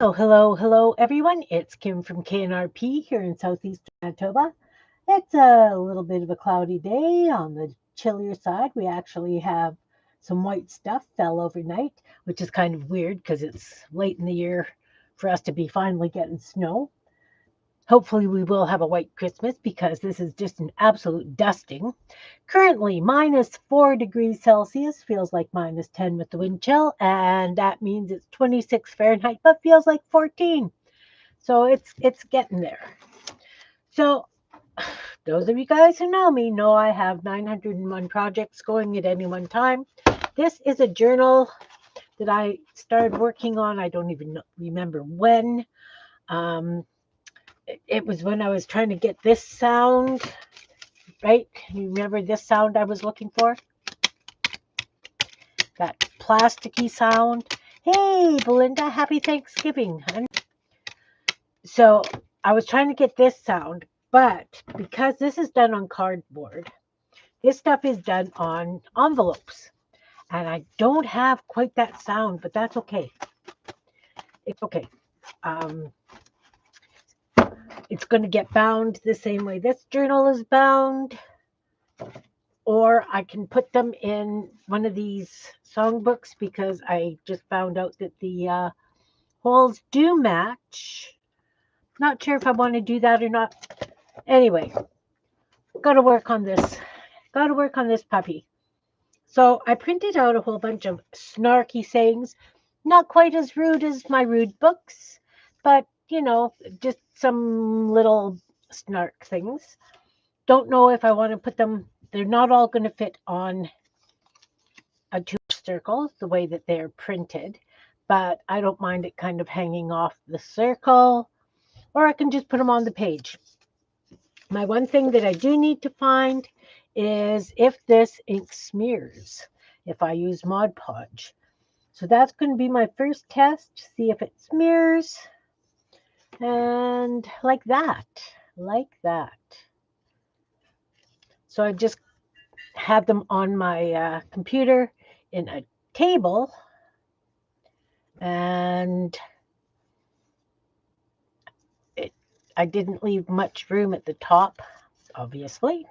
Oh, hello, everyone. It's Kim from K&RP here in southeast Manitoba. It's a little bit of a cloudy day on the chillier side. We actually have some white stuff fell overnight, which is kind of weird because it's late in the year for us to be finally getting snow. Hopefully, we will have a white Christmas because this is just an absolute dusting. Currently, minus 4 degrees Celsius feels like minus 10 with the wind chill, and that means it's 26 Fahrenheit, but feels like 14. So it's getting there. So those of you guys who know me know I have 901 projects going at any one time. This is a journal that I started working on. I don't even remember when. Um, it was when I was trying to get this sound, right? You remember this sound I was looking for? That plasticky sound. Hey, Belinda, happy Thanksgiving. So I was trying to get this sound, but because this is done on cardboard, this stuff is done on envelopes. And I don't have quite that sound, but that's okay. It's okay. Um, it's going to get bound the same way this journal is bound. Or I can put them in one of these songbooks because I just found out that the holes do match. Not sure if I want to do that or not. Anyway, got to work on this. Got to work on this puppy. So I printed out a whole bunch of snarky sayings, not quite as rude as my rude books, but just some little snark things. Don't know if I want to put them, they're not all going to fit on a two circle the way that they're printed, but I don't mind it kind of hanging off the circle, or I can just put them on the page. My one thing that I do need to find is if this ink smears, if I use Mod Podge. So that's going to be my first test, see if it smears, and like that. So I just have them on my computer in a table, and I didn't leave much room at the top, obviously.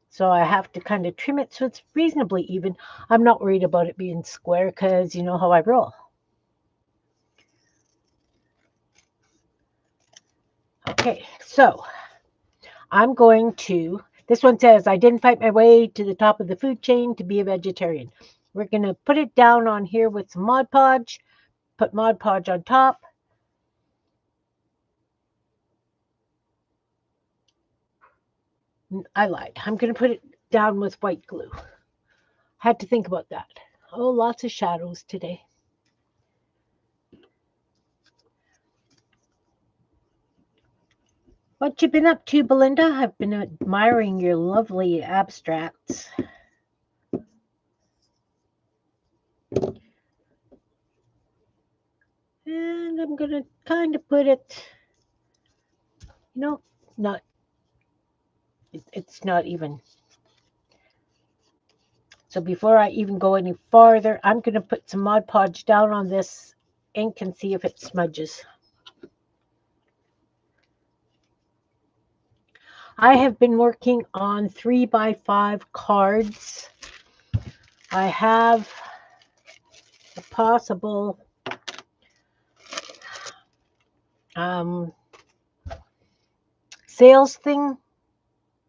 So I have to kind of trim it so it's reasonably even. I'm not worried about it being square because you know how I roll. Okay, so I'm going to, this one says, I didn't fight my way to the top of the food chain to be a vegetarian. We're going to put it down on here with some Mod Podge, put Mod Podge on top. I lied. I'm going to put it down with white glue. Had to think about that. Oh, lots of shadows today. What you been up to, Belinda? I've been admiring your lovely abstracts. And I'm going to kind of put it, it's not even. So before I even go any farther, I'm going to put some Mod Podge down on this ink and see if it smudges. I have been working on 3x5 cards. I have a possible sales thing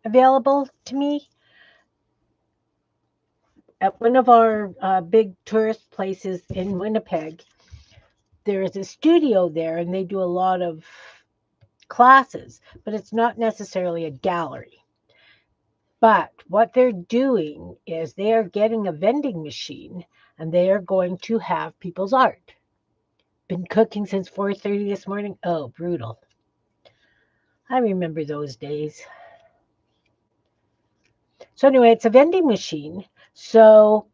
available to me at one of our big tourist places in Winnipeg. There is a studio there and they do a lot of classes, but it's not necessarily a gallery. But what they're doing is they are getting a vending machine and they are going to have people's art. Been cooking since 4:30 this morning. Oh, brutal. I remember those days. So anyway, it's a vending machine. So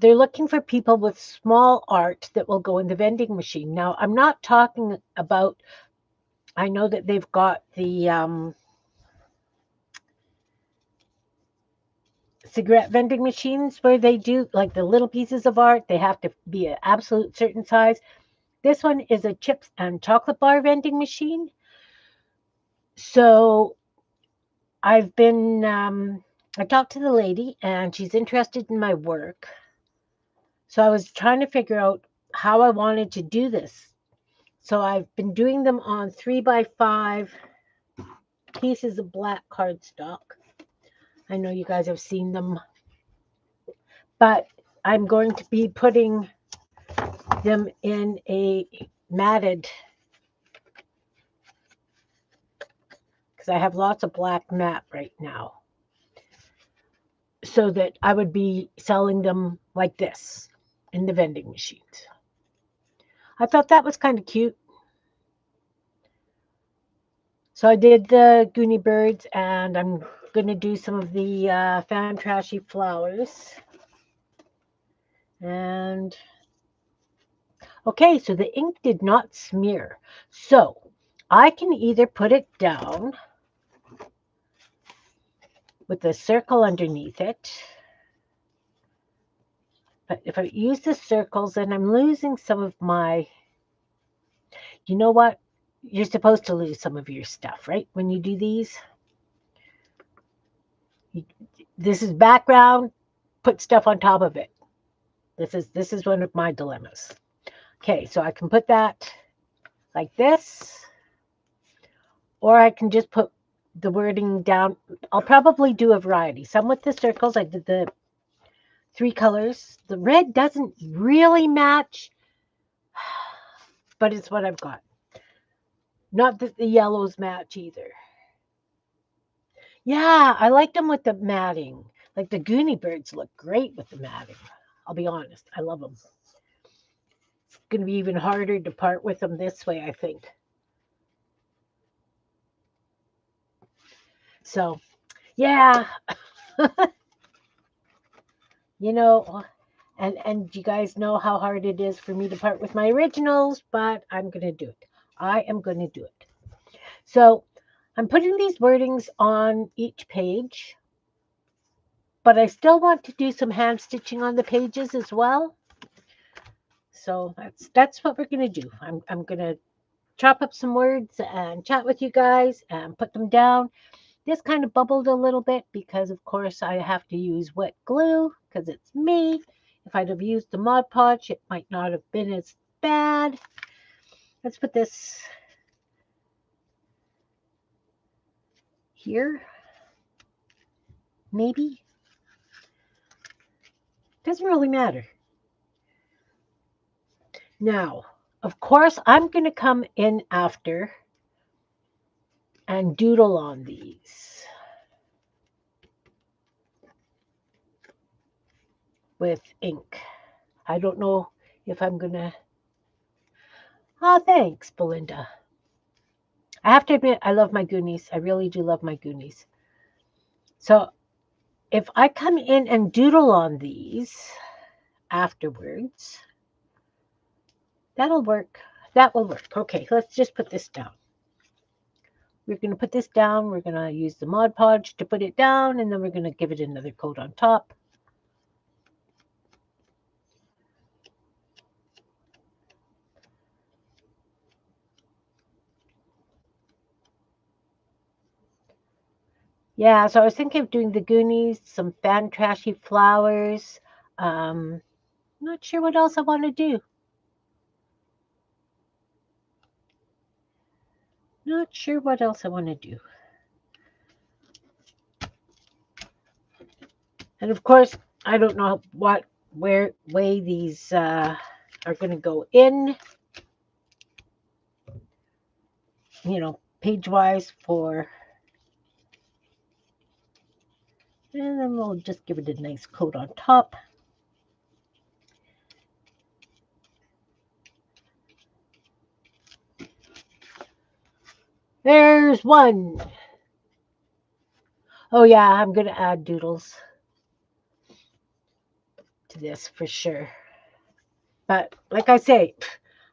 they're looking for people with small art that will go in the vending machine. Now, I'm not talking about, I know that they've got the cigarette vending machines where they do like the little pieces of art. They have to be an absolute certain size. This one is a chips and chocolate bar vending machine. So I've been, I talked to the lady and she's interested in my work. So I was trying to figure out how I wanted to do this. So I've been doing them on 3x5 pieces of black cardstock. I know you guys have seen them, but I'm going to be putting them in a matted, because I have lots of black mat right now, so that I would be selling them like this in the vending machines. I thought that was kind of cute. So I did the Goonie Birds, and I'm going to do some of the Fan Trashy Flowers. And okay, so the ink did not smear. So I can either put it down with a circle underneath it. But if I use the circles, then I'm losing some of my, you know what? You're supposed to lose some of your stuff, right? When you do these. This is background, put stuff on top of it. This is one of my dilemmas. Okay, so I can put that like this, or I can just put the wording down. I'll probably do a variety. Some with the circles. I did the 3 colors. The red doesn't really match, but it's what I've got. Not that the yellows match either. Yeah, I like them with the matting. Like the Goonie Birds look great with the matting. I'll be honest. I love them. It's going to be even harder to part with them this way, I think. So, yeah. You know, and you guys know how hard it is for me to part with my originals, but I'm going to do it. I am going to do it. So I'm putting these wordings on each page, but I still want to do some hand stitching on the pages as well. So that's what we're going to do. I'm going to chop up some words and chat with you guys and put them down. This kind of bubbled a little bit because, of course, I have to use wet glue because it's me. If I'd have used the Mod Podge, it might not have been as bad. Let's put this here. Maybe. Doesn't really matter. Now, of course, I'm going to come in after and doodle on these with ink. I don't know if I'm going to... Oh, thanks, Belinda. I have to admit, I love my Goonies. I really do love my Goonies. So if I come in and doodle on these afterwards, that'll work. That will work. Okay, let's just put this down. We're going to put this down. We're going to use the Mod Podge to put it down, and then we're going to give it another coat on top. Yeah, so I was thinking of doing the Goonies, some Fan Trashy Flowers. Not sure what else I want to do. Not sure what else I want to do. And of course, I don't know what way these are going to go in, page-wise for... And then we'll just give it a nice coat on top. There's one. Oh yeah, I'm going to add doodles to this for sure. But like I say,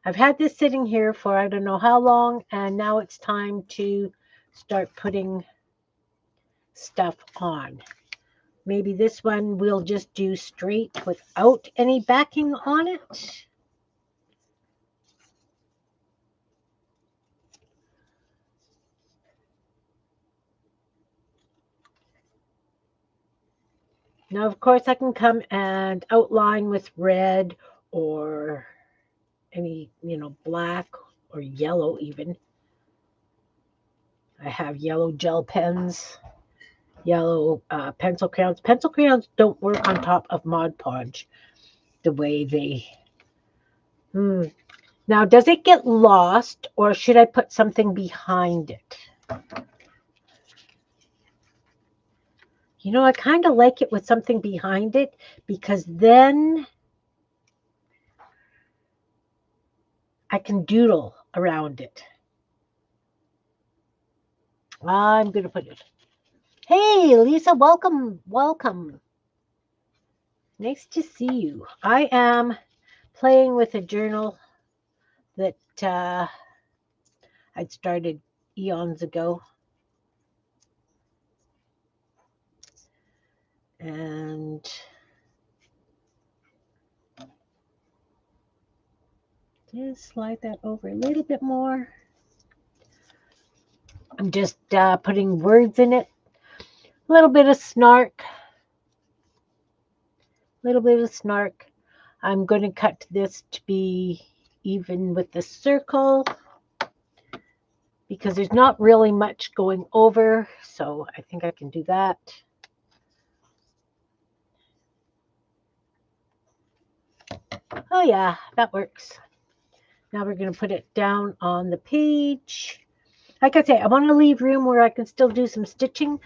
I've had this sitting here for I don't know how long, and now it's time to start putting stuff on. Maybe this one we'll just do straight without any backing on it. Now, of course, I can come and outline with red or any, black or yellow even. I have yellow gel pens, yellow pencil crayons. Pencil crayons don't work on top of Mod Podge the way they... Now, does it get lost or should I put something behind it? I kind of like it with something behind it because then I can doodle around it. I'm going to put it. Hey, Lisa, welcome. Welcome. Nice to see you. I am playing with a journal that I'd started eons ago. And just slide that over a little bit more. I'm just putting words in it. A little bit of snark. I'm going to cut this to be even with the circle because there's not really much going over. So I think I can do that. Oh yeah, that works. Now we're going to put it down on the page. Like I say, I want to leave room where I can still do some stitching,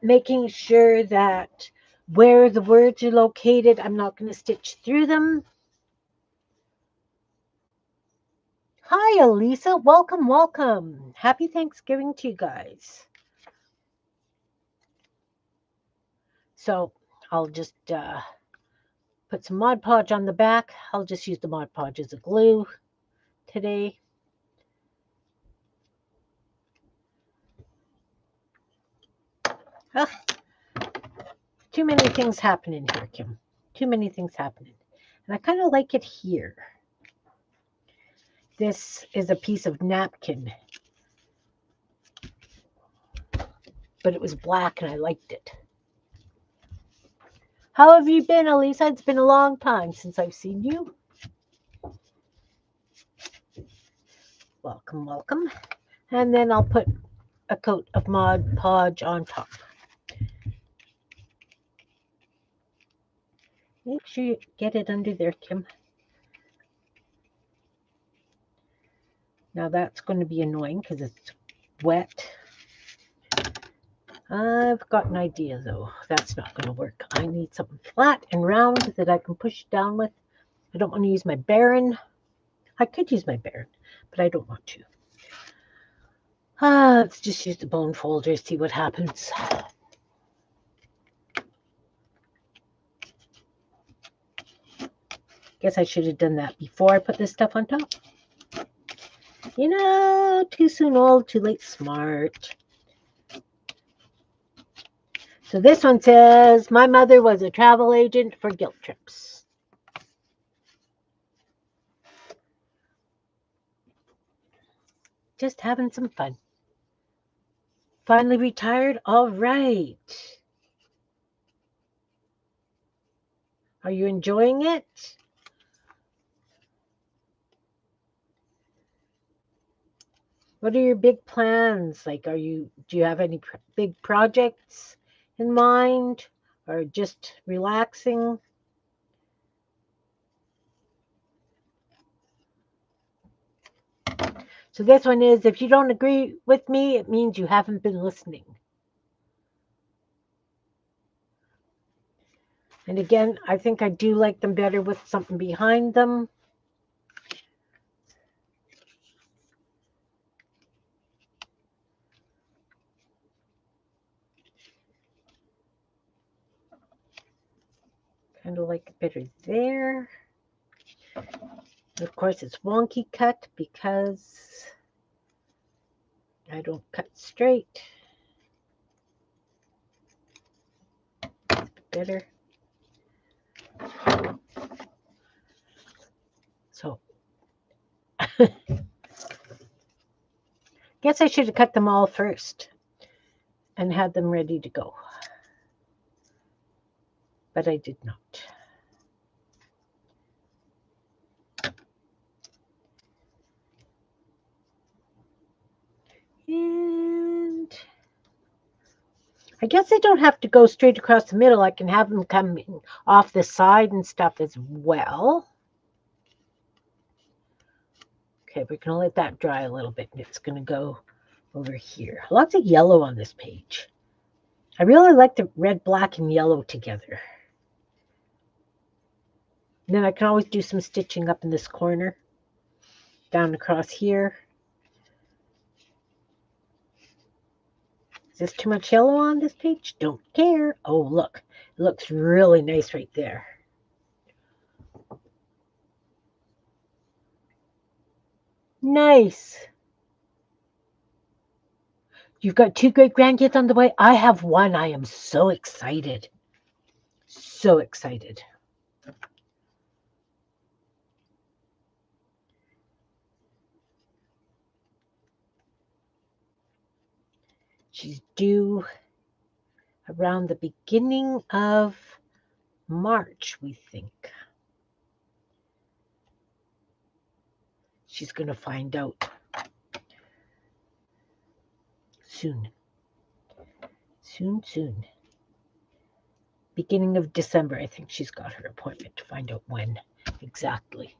making sure that where the words are located, I'm not going to stitch through them. Hi, Elisa. Welcome, welcome. Happy Thanksgiving to you guys. So I'll just put some Mod Podge on the back. I'll just use the Mod Podge as a glue today. Oh, too many things happening here, Kim. Too many things happening. And I kind of like it here. This is a piece of napkin. But it was black and I liked it. How have you been, Elisa? It's been a long time since I've seen you. Welcome, welcome. And then I'll put a coat of Mod Podge on top. Make sure you get it under there, Kim. Now that's going to be annoying because it's wet. I've got an idea though. That's not going to work. I need something flat and round that I can push down with. I don't want to use my Baron. I could use my Baron, but I don't want to. Let's just use the bone folder, see what happens. Guess I should have done that before I put this stuff on top. Too soon old, too late smart. So this one says, my mother was a travel agent for guilt trips. Just having some fun. Finally retired? All right. Are you enjoying it? What are your big plans? Like, do you have any big projects in mind or just relaxing? So this one is, if you don't agree with me, it means you haven't been listening. And again, I think I do like them better with something behind them. Kind of like it better there. Of course, it's wonky cut because I don't cut straight. Better. So, guess I should have cut them all first and had them ready to go. but I did not. And I guess I don't have to go straight across the middle. I can have them coming off the side and stuff as well. Okay, we're going to let that dry a little bit. And it's going to go over here. Lots of yellow on this page. I really like the red, black, and yellow together. And then I can always do some stitching up in this corner. Down across here. Is this too much yellow on this page? Don't care. Oh, look. It looks really nice right there. Nice. You've got 2 great grandkids on the way. I have 1. I am so excited. So excited. She's due around the beginning of March, we think. She's going to find out soon. Soon. Beginning of December, I think she's got her appointment to find out when exactly.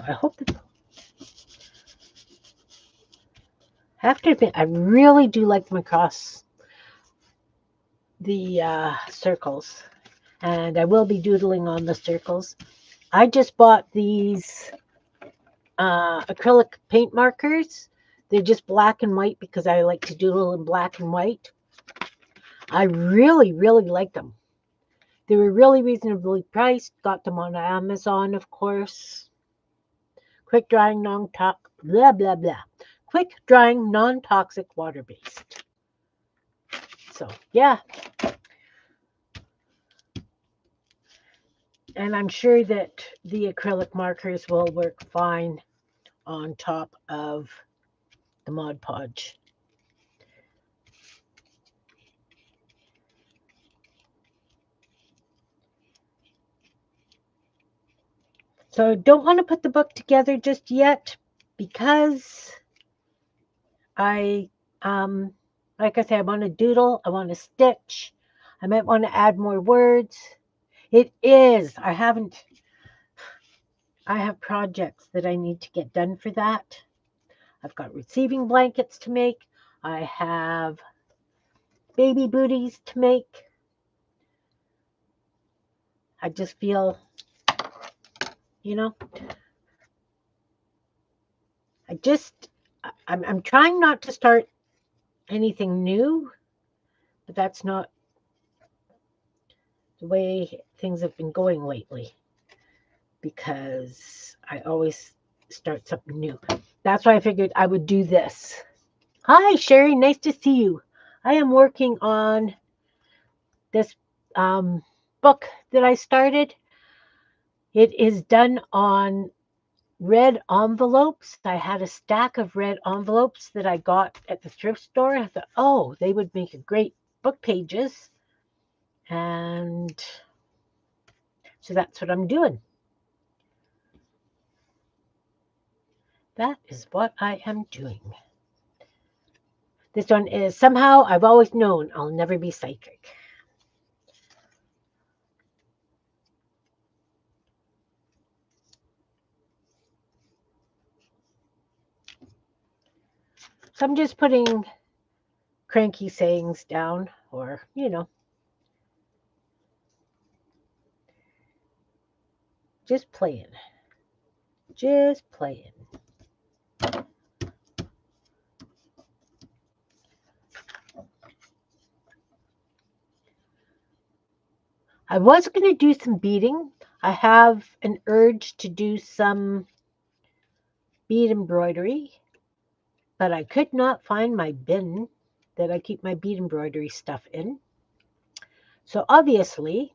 I hope that. I have to admit, I really do like them across the circles, and I will be doodling on the circles. I just bought these acrylic paint markers. They're just black and white because I like to doodle in black and white. I really like them. They were really reasonably priced. Got them on Amazon, of course. Quick drying, non-toxic, blah, blah, blah. Quick drying, non-toxic, water-based. So, yeah. And I'm sure that the acrylic markers will work fine on top of the Mod Podge. So don't want to put the book together just yet because like I said, I want to doodle, I want to stitch, I might want to add more words. It is. I have projects that I need to get done for that. I've got receiving blankets to make. I have baby booties to make. I just feel, I'm trying not to start anything new, but that's not the way things have been going lately because I always start something new. That's why I figured I would do this. Hi, Sherry. Nice to see you. I am working on this book that I started. It is done on red envelopes. I had a stack of red envelopes that I got at the thrift store. I thought, oh, they would make a great book pages. And so that's what I'm doing. That is what I am doing. This one is Somehow I've Always Known I'll Never Be Psychic. So I'm just putting cranky sayings down, or, just playing. Just playing. I was going to do some beading. I have an urge to do some bead embroidery, but I could not find my bin that I keep my bead embroidery stuff in. So obviously,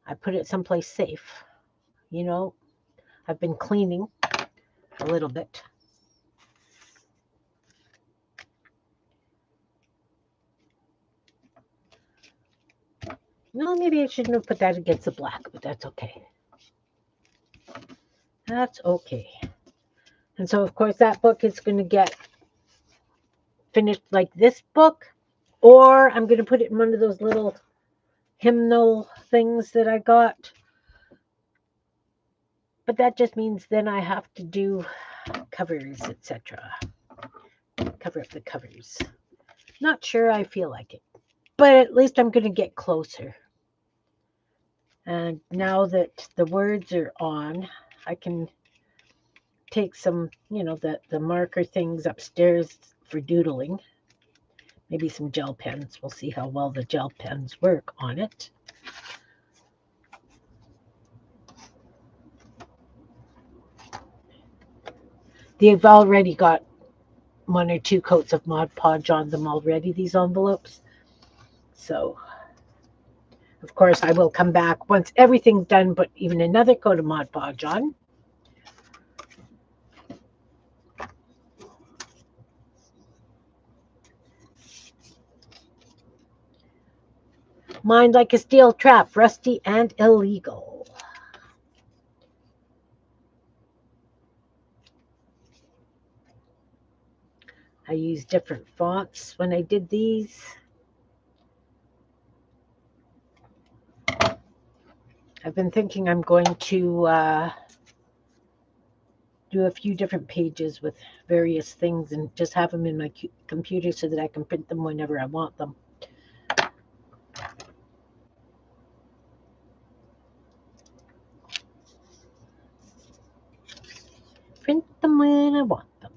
I put it someplace safe. You know, I've been cleaning a little bit. No, maybe I shouldn't have put that against the black, but that's okay. That's okay. And so, of course, that book is going to get finished like this book, or I'm going to put it in one of those little hymnal things that I got. But that just means then I have to do covers, etc. Cover up the covers. Not sure I feel like it, but at least I'm going to get closer. And now that the words are on, I can take some, the marker things upstairs for doodling. Maybe some gel pens. We'll see how well the gel pens work on it. They've already got 1 or 2 coats of Mod Podge on them already, these envelopes. So, of course, I will come back once everything's done, put even another coat of Mod Podge on. Mind like a steel trap, rusty and illegal. I used different fonts when I did these. I've been thinking I'm going to do a few different pages with various things and just have them in my computer so that I can print them whenever I want them. Print them when I want them.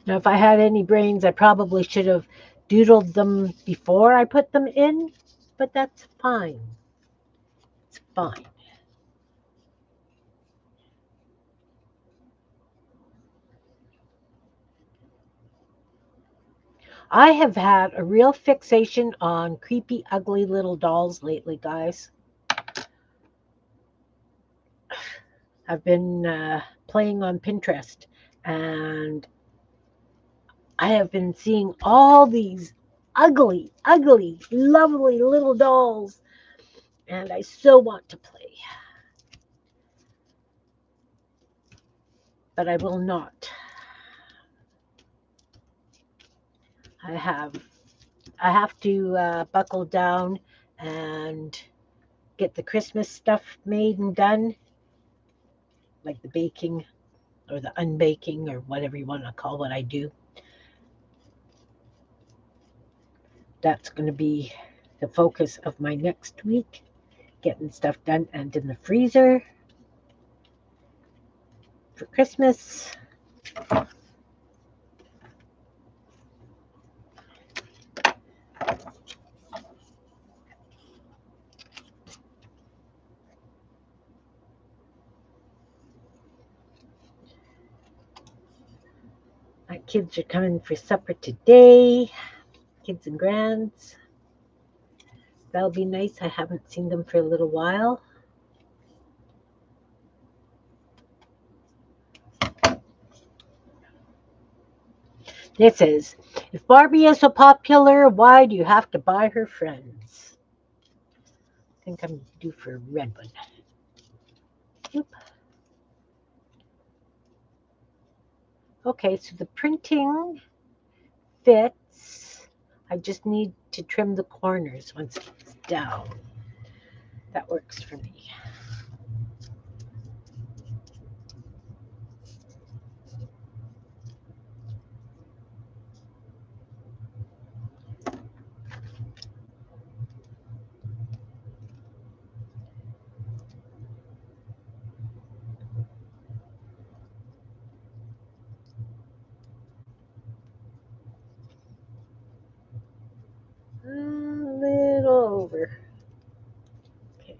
Now, if I had any brains, I probably should have doodled them before I put them in, but that's fine. It's fine. I have had a real fixation on creepy, ugly little dolls lately, guys. I've been playing on Pinterest, and I have been seeing all these ugly, ugly, lovely little dolls, and I so want to play, but I will not. I have to buckle down and get the Christmas stuff made and done, like the baking or the unbaking or whatever you want to call what I do. That's going to be the focus of my next week, getting stuff done and in the freezer for Christmas. My kids are coming for supper today, kids and grands. That'll be nice. I haven't seen them for a little while. This is, if Barbie is so popular, why do you have to buy her friends? I think I'm due for a red one. Oop. Okay, so the printing fits. I just need to trim the corners once it's down. That works for me. A little over. Okay.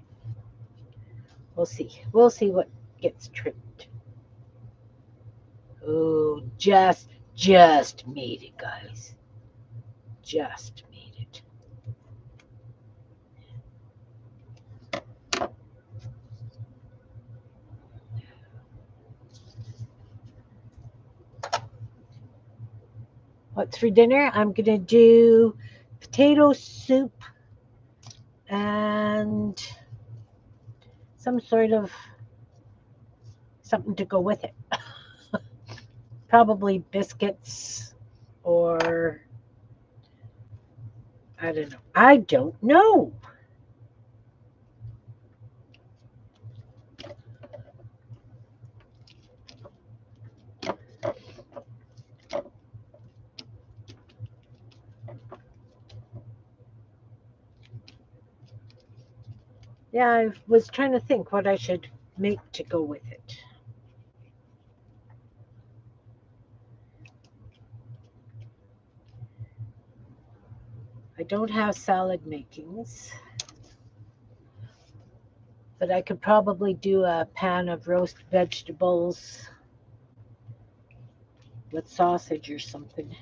We'll see. We'll see what gets trimmed. Oh, just made it, guys. Just made it. What's for dinner? I'm going to do potato soup and some sort of something to go with it. Probably biscuits or I don't know. I don't know. Yeah, I was trying to think what I should make to go with it. I don't have salad makings, but I could probably do a pan of roast vegetables with sausage or something.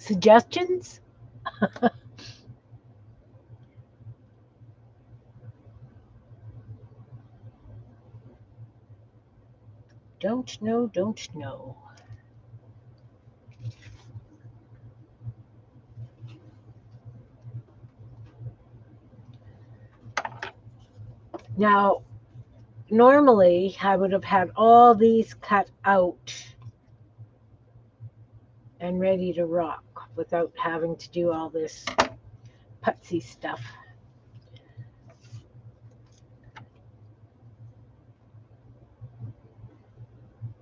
Suggestions? Don't know, don't know. Now, normally I would have had all these cut out and ready to rock without having to do all this putsy stuff.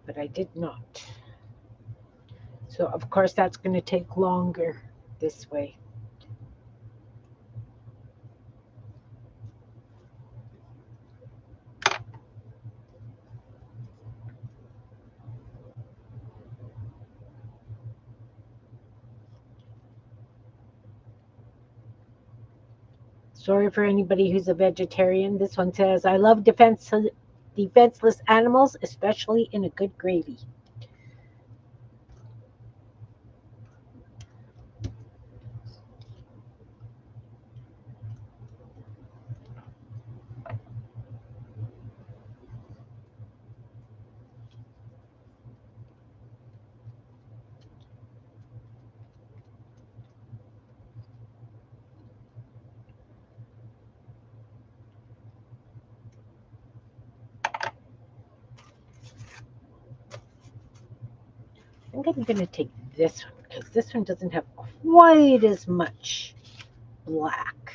But I did not. So, of course, that's going to take longer this way. Sorry for anybody who's a vegetarian. This one says, I love defenseless animals, especially in a good gravy. I think I'm going to take this one because this one doesn't have quite as much black.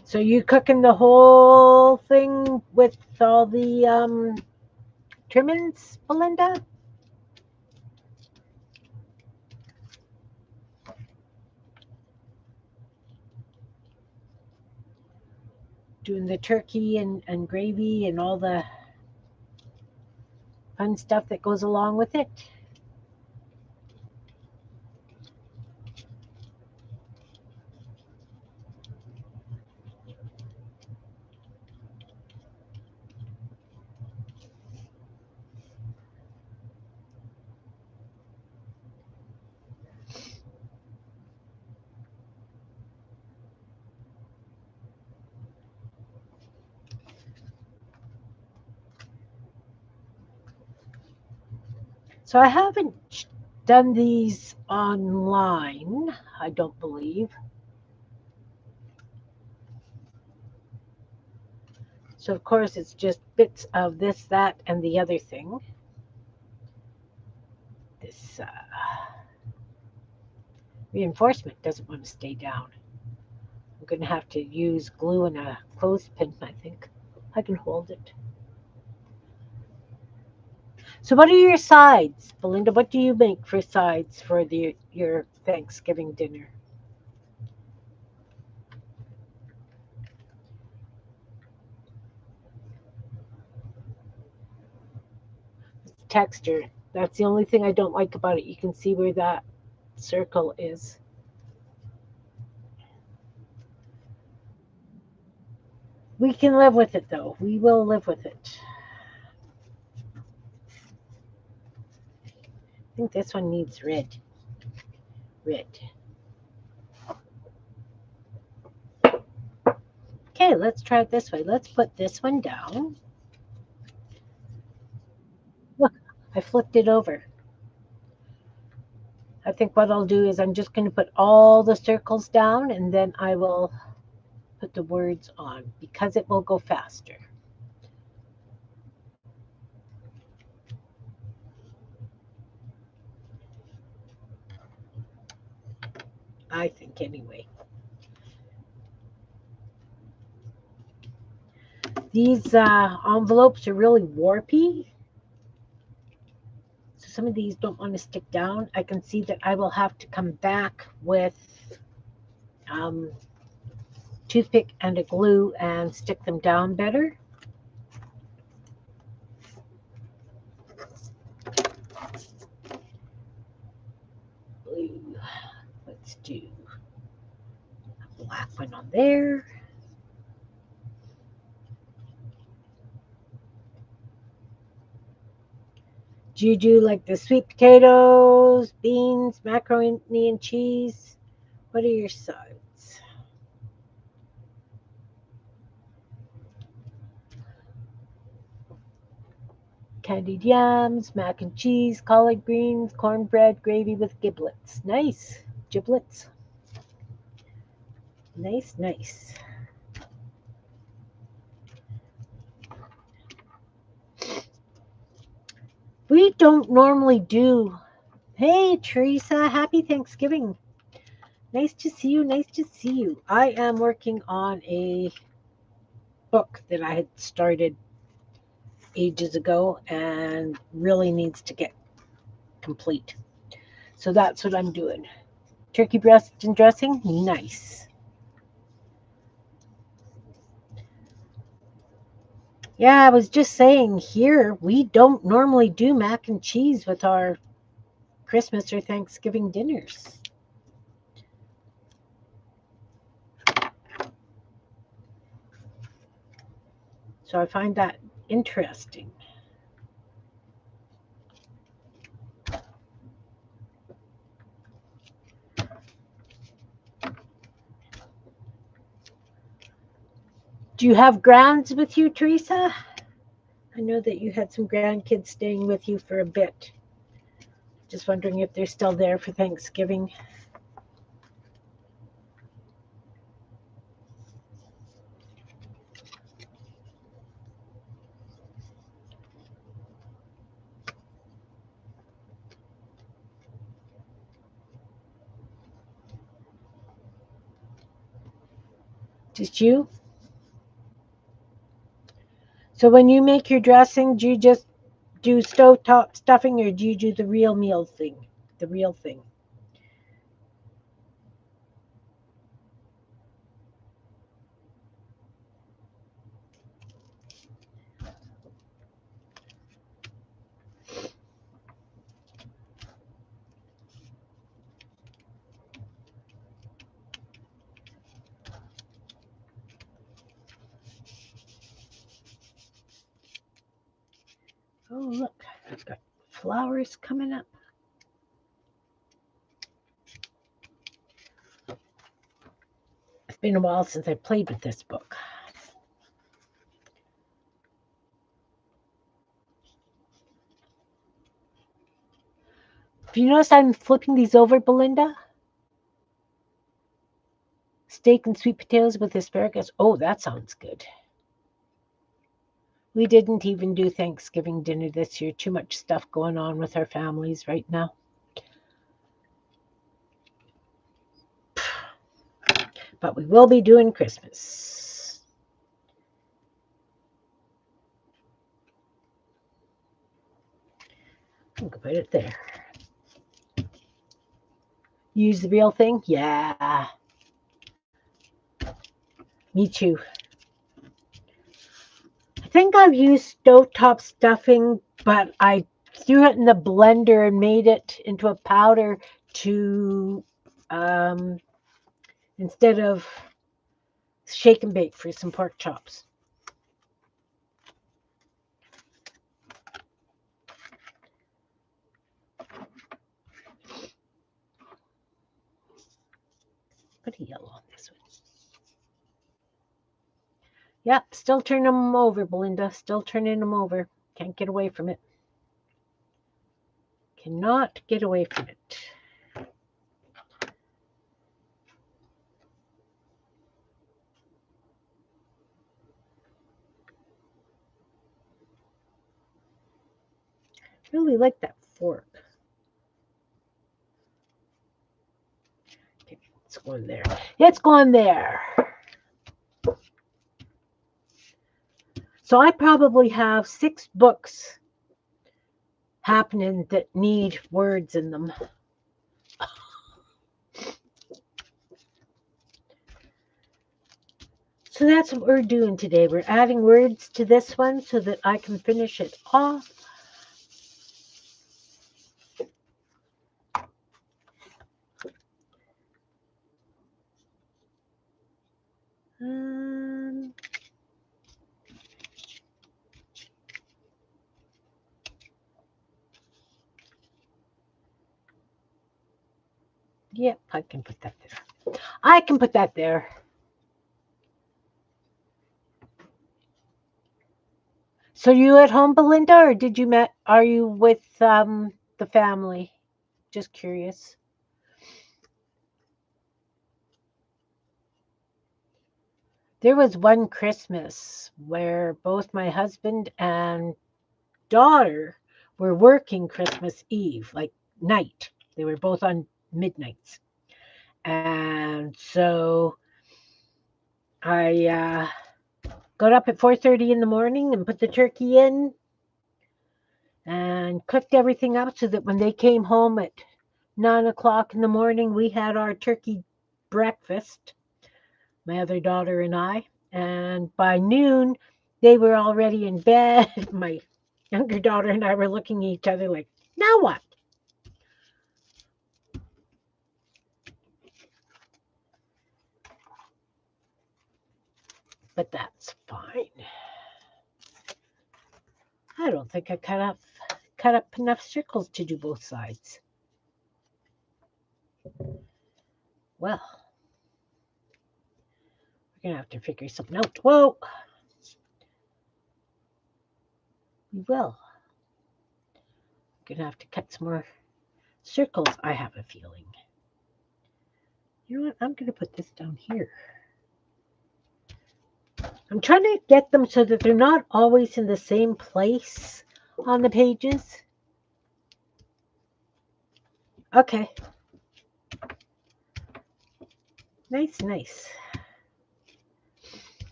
So you cooking the whole thing with all the trimmings, Belinda? Doing the turkey and gravy and all the fun stuff that goes along with it? So I haven't done these online, I don't believe. So of course it's just bits of this, that, and the other thing. This reinforcement doesn't want to stay down. I'm going to have to use glue and a clothespin, I think. I can hold it. So what are your sides, Belinda? What do you make for sides for your Thanksgiving dinner? Texture. That's the only thing I don't like about it. You can see where that circle is. We can live with it, though. We will live with it. I think this one needs red. Red. Okay, let's try it this way. Let's put this one down. Look, I flipped it over. I think what I'll do is I'm just going to put all the circles down and then I will put the words on because it will go faster. I think anyway. These envelopes are really warpy. So some of these don't want to stick down. I can see that I will have to come back with toothpick and a glue and stick them down better. Blue. Let's do a black one on there. Do you do like the sweet potatoes, beans, macaroni and cheese? What are your sides? Candied yams, mac and cheese, collard greens, cornbread, gravy with giblets. Nice. Giblets. Nice, nice. We don't normally do. Hey, Teresa, happy Thanksgiving. Nice to see you. Nice to see you. I am working on a book that I had started ages ago and really needs to get complete. So that's what I'm doing. Turkey breast and dressing, nice. Yeah, I was just saying here, we don't normally do mac and cheese with our Christmas or Thanksgiving dinners. So I find that interesting. Do you have grands with you, Teresa? I know that you had some grandkids staying with you for a bit. Just wondering if they're still there for Thanksgiving. Just you? So when you make your dressing, do you just do stovetop stuffing or do you do the real meal thing? The real thing. Oh, look, I've got flowers coming up. It's been a while since I played with this book. Do you notice I'm flipping these over, Belinda? Steak and sweet potatoes with asparagus. Oh, that sounds good. We didn't even do Thanksgiving dinner this year. Too much stuff going on with our families right now. But we will be doing Christmas. I'm gonna put it there. Use the real thing? Yeah. Me too. I think I've used stovetop stuffing, but I threw it in the blender and made it into a powder to instead of shake and bake for some pork chops. Put a yellow on this one. Yep, still turning them over, Belinda. Still turning them over. Can't get away from it. Cannot get away from it. Really like that fork. Okay, it's going there. It's going there. So I probably have 6 books happening that need words in them. So that's what we're doing today. We're adding words to this one so that I can finish it off. Yep, I can put that there. I can put that there. So you at home, Belinda, or did you are you with the family? Just curious. There was one Christmas where both my husband and daughter were working Christmas Eve, like night. They were both on midnights. And so I got up at 4:30 in the morning and put the turkey in and cooked everything up so that when they came home at 9 o'clock in the morning, we had our turkey breakfast, my other daughter and I. And by noon, they were already in bed. My younger daughter and I were looking at each other like, now what? But that's fine. I don't think I cut up enough circles to do both sides. Well, we're going to have to figure something out. Whoa! We will. We're going to have to cut some more circles, I have a feeling. You know what? I'm going to put this down here. I'm trying to get them so that they're not always in the same place on the pages. Okay. Nice, nice.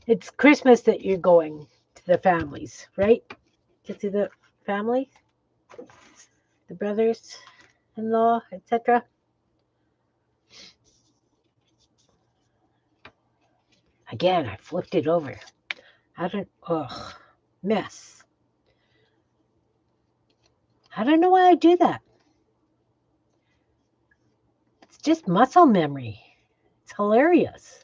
It's Christmas that you're going to the families, right? To see the family, the brothers-in-law, etc. Again, I flipped it over. Mess. I don't know why I do that. It's just muscle memory. It's hilarious.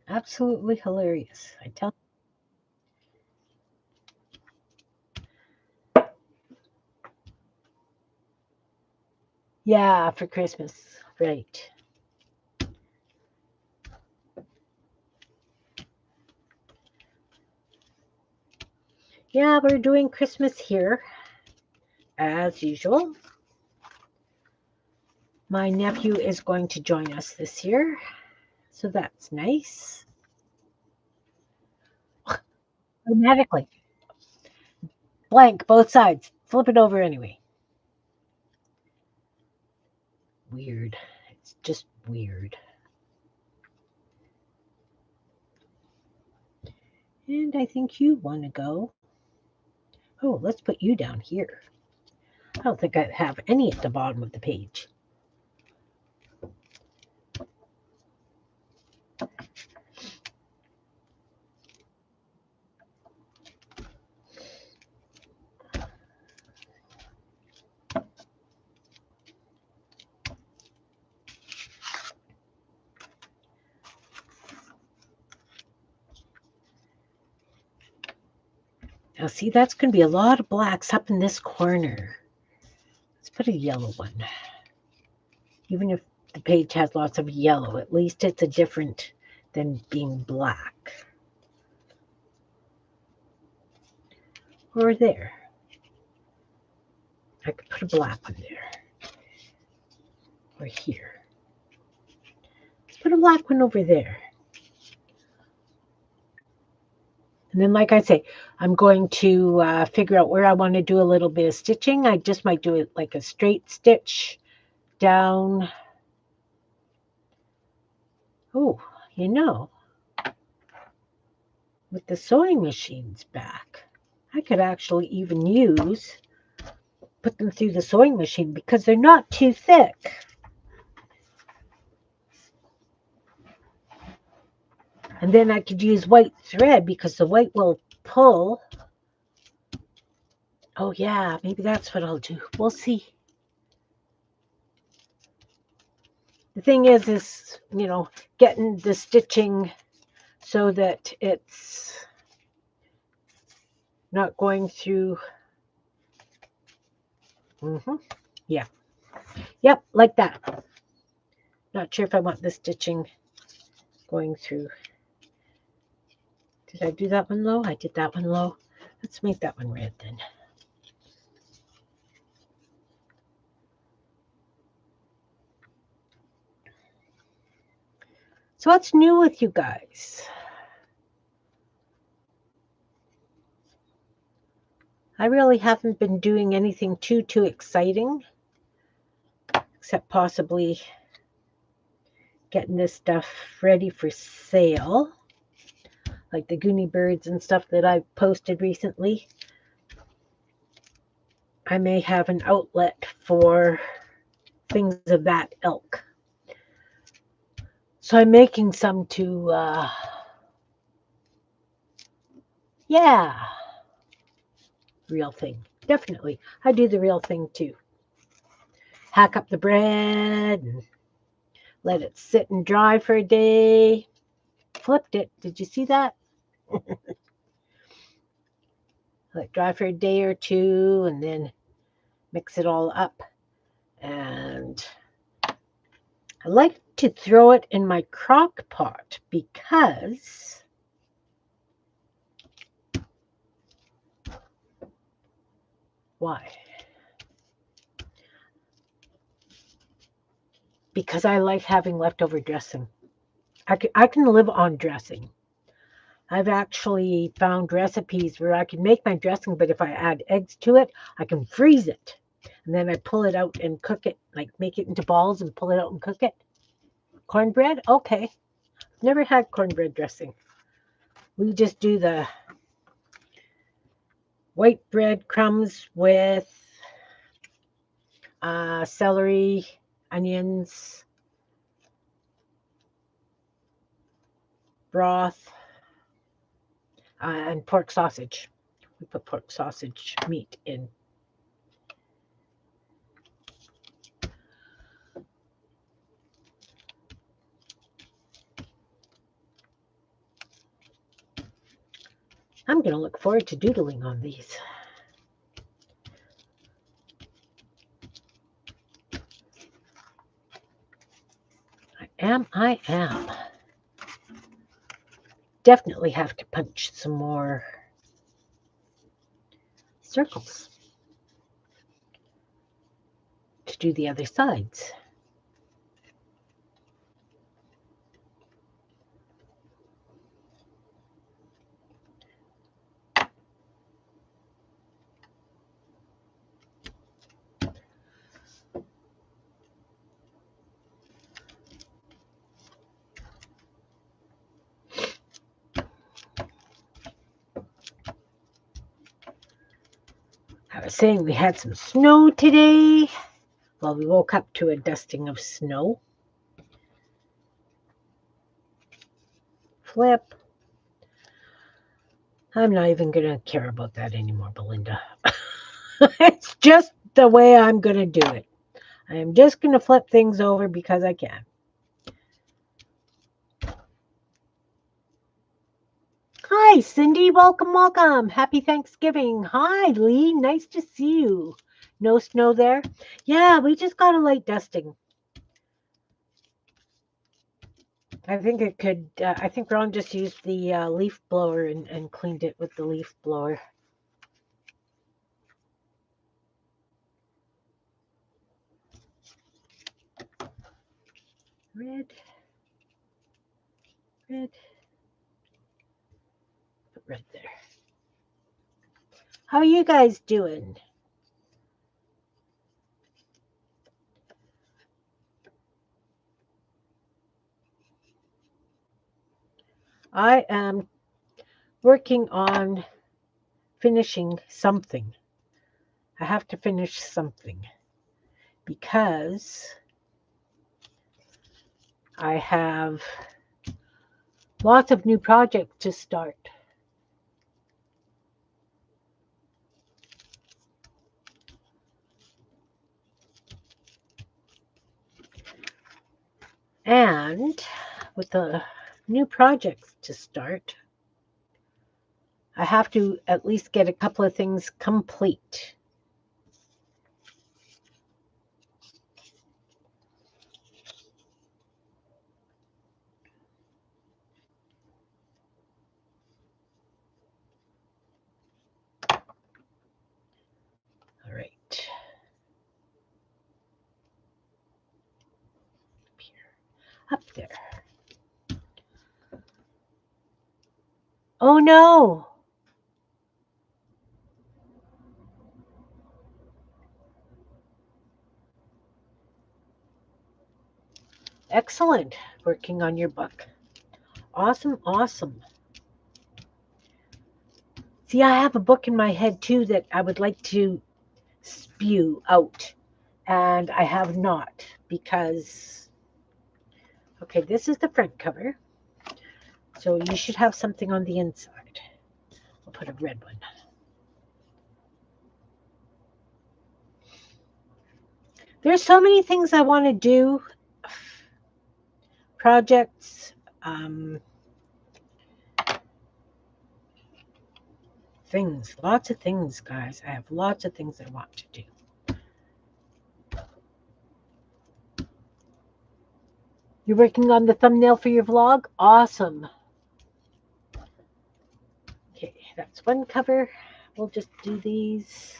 Absolutely hilarious. I tell you. Yeah, for Christmas. Right. Yeah, we're doing Christmas here, as usual. My nephew is going to join us this year, so that's nice. Automatically. Blank, both sides. Flip it over anyway. weird. It's just weird. And I think you want to go. Oh, let's put you down here. I don't think I have any at the bottom of the page. Now see, that's going to be a lot of blacks up in this corner. Let's put a yellow one. Even if the page has lots of yellow, at least it's a different than being black. Or there. I could put a black one there. Or here. Let's put a black one over there. And then, like I say, I'm going to figure out where I want to do a little bit of stitching. I just might do it like a straight stitch down. Oh, you know, with the sewing machines back, I could actually even put them through the sewing machine because they're not too thick. And then I could use white thread because the white will pull. Oh yeah, maybe that's what I'll do. We'll see. The thing is, getting the stitching so that it's not going through. Yeah. Yep, like that. Not sure if I want the stitching going through. Did I do that one low? I did that one low. Let's make that one red then. So what's new with you guys? I really haven't been doing anything too exciting, except possibly getting this stuff ready for sale, like the Goonie Birds and stuff that I posted recently. I may have an outlet for things of that ilk. So I'm making some to, yeah, real thing. Definitely. I do the real thing too. Hack up the bread and let it sit and dry for a day. Flipped it. Did you see that? Let it dry for a day or two and then mix it all up. And I like to throw it in my crock pot because why? Because I like having leftover dressing. I can live on dressing. I've actually found recipes where I can make my dressing, but if I add eggs to it, I can freeze it. And then I pull it out and cook it, like make it into balls and pull it out and cook it. Cornbread? Okay. Never had cornbread dressing. We just do the white bread crumbs with celery, onions, broth, and pork sausage. We put pork sausage meat in. I'm going to look forward to doodling on these. I am. Definitely have to punch some more circles to do the other sides. was saying we had some snow today. Well, we woke up to a dusting of snow. Flip. I'm not even going to care about that anymore, Belinda. It's just the way I'm going to do it. I am just going to flip things over because I can. Hi, Cindy. Welcome, welcome. Happy Thanksgiving. Hi, Lee. Nice to see you. No snow there? Yeah, we just got a light dusting. I think it could, I think Ron just used the leaf blower and cleaned it with the leaf blower. Red. Red. Put red there. How are you guys doing? I am working on finishing something. I have to finish something because I have lots of new projects to start. And with the new projects to start, I have to at least get a couple of things complete. All right. Up there. Oh no. Excellent. Working on your book. Awesome, awesome. See, I have a book in my head too that I would like to spew out, and I have not because, okay, this is the front cover, so you should have something on the inside. I'll put a red one. There's so many things I want to do, projects, things, lots of things, guys. I have lots of things I want to do. You're working on the thumbnail for your vlog? Awesome. Okay, that's one cover. We'll just do these.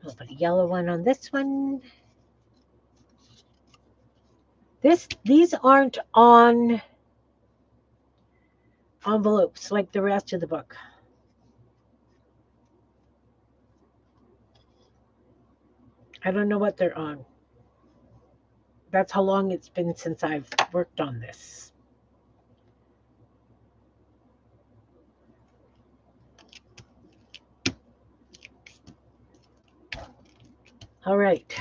I'll put a yellow one on this one. These aren't on envelopes like the rest of the book. I don't know what they're on. That's how long it's been since I've worked on this. All right.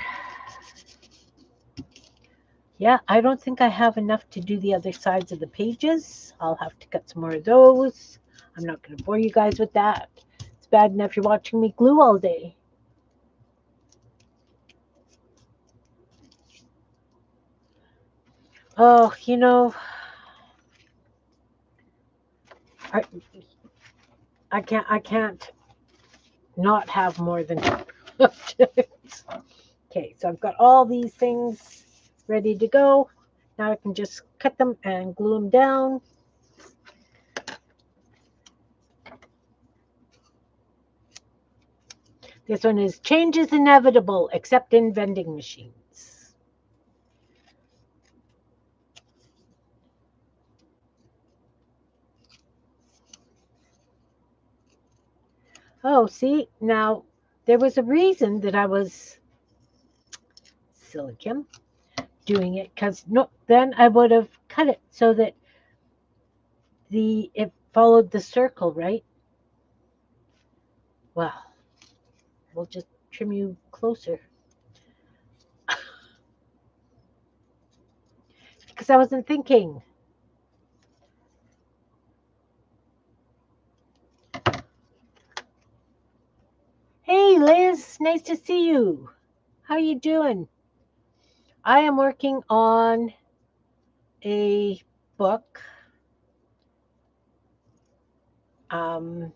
Yeah, I don't think I have enough to do the other sides of the pages. I'll have to cut some more of those. I'm not going to bore you guys with that. It's bad enough you're watching me glue all day. Oh, you know, I can't not have more than projects. Okay, so I've got all these things ready to go. Now I can just cut them and glue them down. This one is change is inevitable except in vending machines. Oh, see, now there was a reason that I was silicon doing it, because then I would have cut it so that it followed the circle, right? Well, we'll just trim you closer. Because I wasn't thinking. Hey, Liz, nice to see you. How you doing? I am working on a book. Um,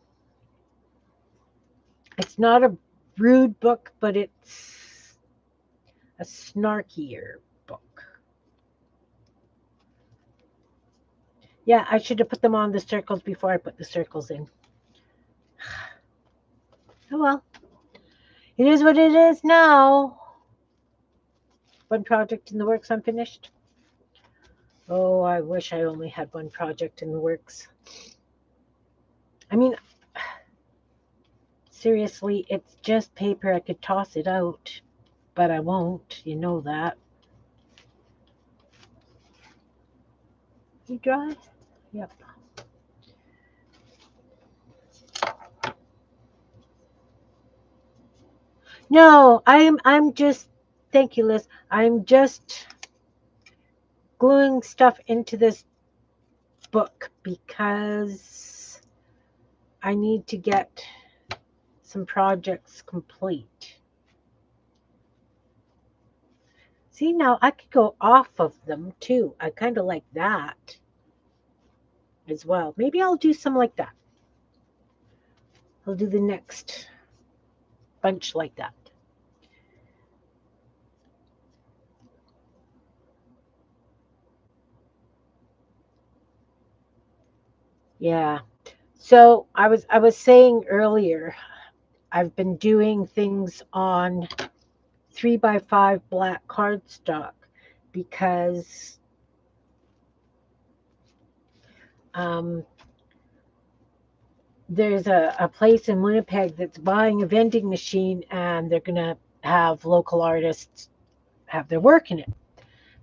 it's not a rude book, but it's a snarkier book. Yeah, I should have put them on the circles before I put the circles in. Oh well, it is what it is now. One project in the works unfinished. Oh, I wish I only had one project in the works. I mean, seriously, it's just paper. I could toss it out, but I won't. You know that. You dry? Yep. No, I'm just thank you, Liz. I'm just gluing stuff into this book because I need to get some projects complete. See, now I could go off of them too. I kind of like that as well. Maybe I'll do some like that. I'll do the next bunch like that. Yeah. So I was saying earlier, I've been doing things on 3x5 black cardstock because um, there's a place in Winnipeg that's buying a vending machine and they're going to have local artists have their work in it.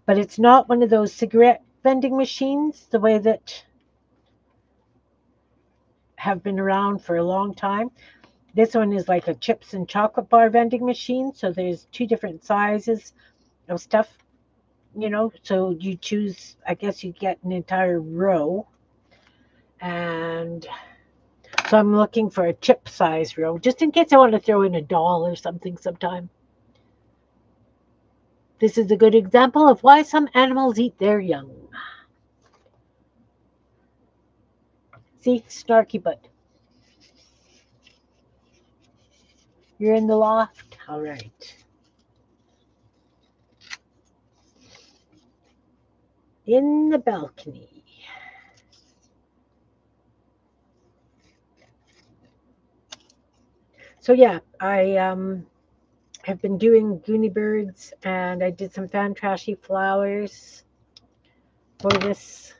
But it's not one of those cigarette vending machines, the way that have been around for a long time. This one is like a chips and chocolate bar vending machine. So there's two different sizes of stuff, so you choose, I guess you get an entire row. And so I'm looking for a chip size row, just in case I want to throw in a doll or something sometime. This is a good example of why some animals eat their young. See, snarky butt. You're in the loft? All right. In the balcony. So yeah, I have been doing Goonie birds and I did some fan trashy flowers for this,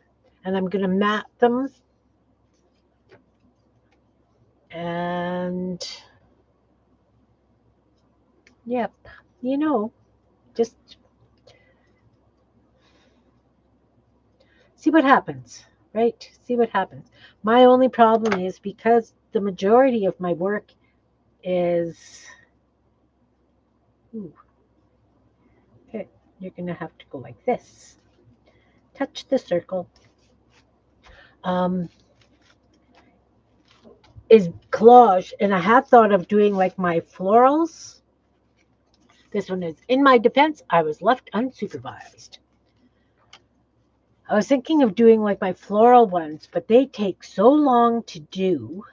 and I'm gonna mat them. And yep, just see what happens, right? See what happens. My only problem is because the majority of my work is, ooh, okay, you're gonna have to go like this. Touch the circle. Um, is collage, and I had thought of doing like my florals. This one is, in my defense, I was left unsupervised. I was thinking of doing like my floral ones, but they take so long to do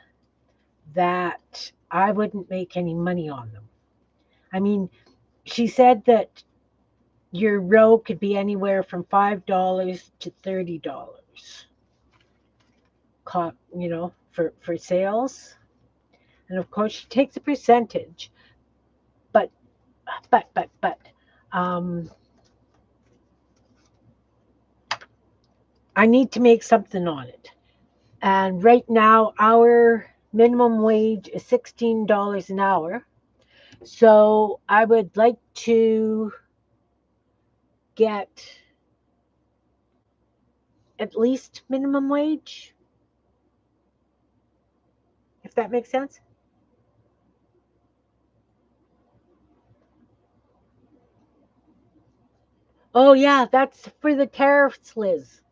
that I wouldn't make any money on them. I mean, she said that your row could be anywhere from $5 to $30, for sales. And of course, she takes a percentage. But, but, um, I need to make something on it. And right now, our minimum wage is $16 an hour. So I would like to get at least minimum wage, if that makes sense. Oh, yeah, that's for the tariffs, Liz.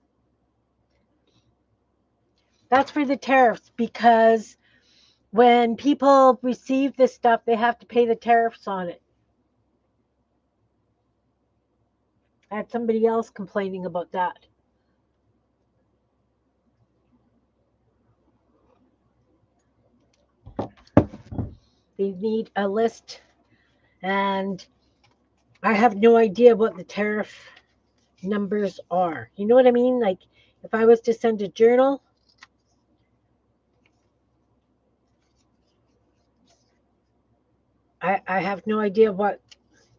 That's for the tariffs because when people receive this stuff, they have to pay the tariffs on it. I had somebody else complaining about that. They need a list, and I have no idea what the tariff numbers are. You know what I mean? Like if I was to send a journal, I have no idea what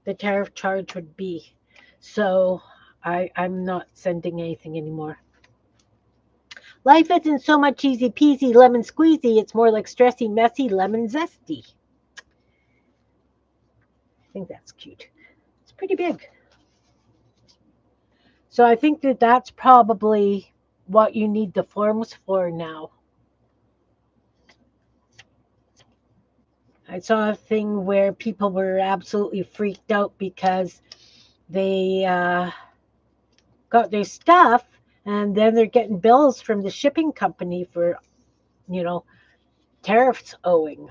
the tariff charge would be. So I'm not sending anything anymore. Life isn't so much easy peasy lemon squeezy. It's more like stressy, messy, lemon zesty. I think that's cute. It's pretty big. So I think that that's probably what you need the forms for now. I saw a thing where people were absolutely freaked out because they got their stuff and then they're getting bills from the shipping company for, you know, tariffs owing.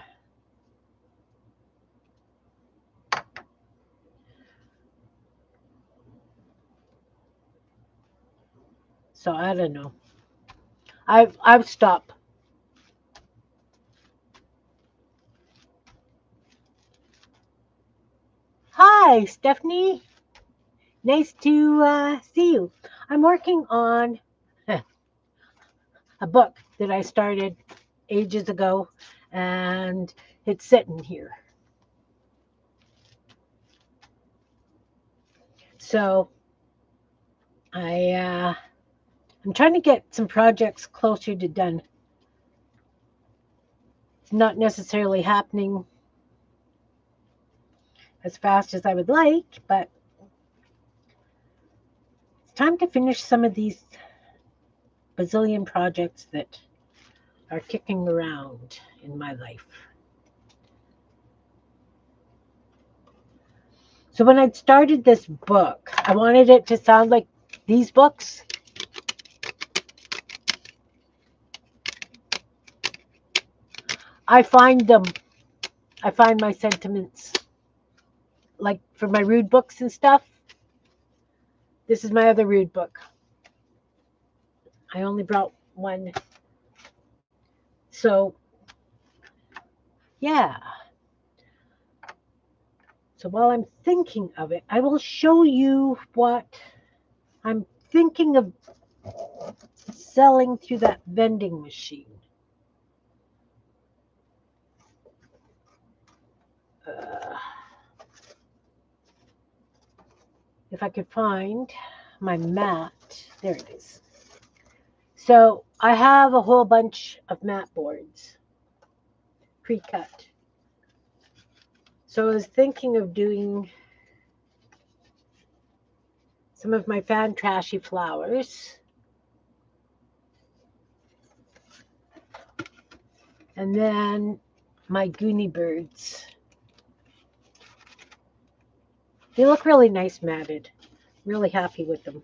So I don't know. I've stopped. Hi, Stephanie. Nice to see you. I'm working on a book that I started ages ago, and it's sitting here. So I'm trying to get some projects closer to done. It's not necessarily happening as fast as I would like, but it's time to finish some of these bazillion projects that are kicking around in my life. So when I started this book, I wanted it to sound like these books. I find them, I find my sentiments, like for my rude books and stuff. This is my other rude book. I only brought one. So, yeah. So while I'm thinking of it, I will show you what I'm thinking of selling through that vending machine. Uh, if I could find my mat, there it is. So I have a whole bunch of mat boards pre-cut. So I was thinking of doing some of my fan trashy flowers. And then my Goonie birds. They look really nice matted. Really happy with them.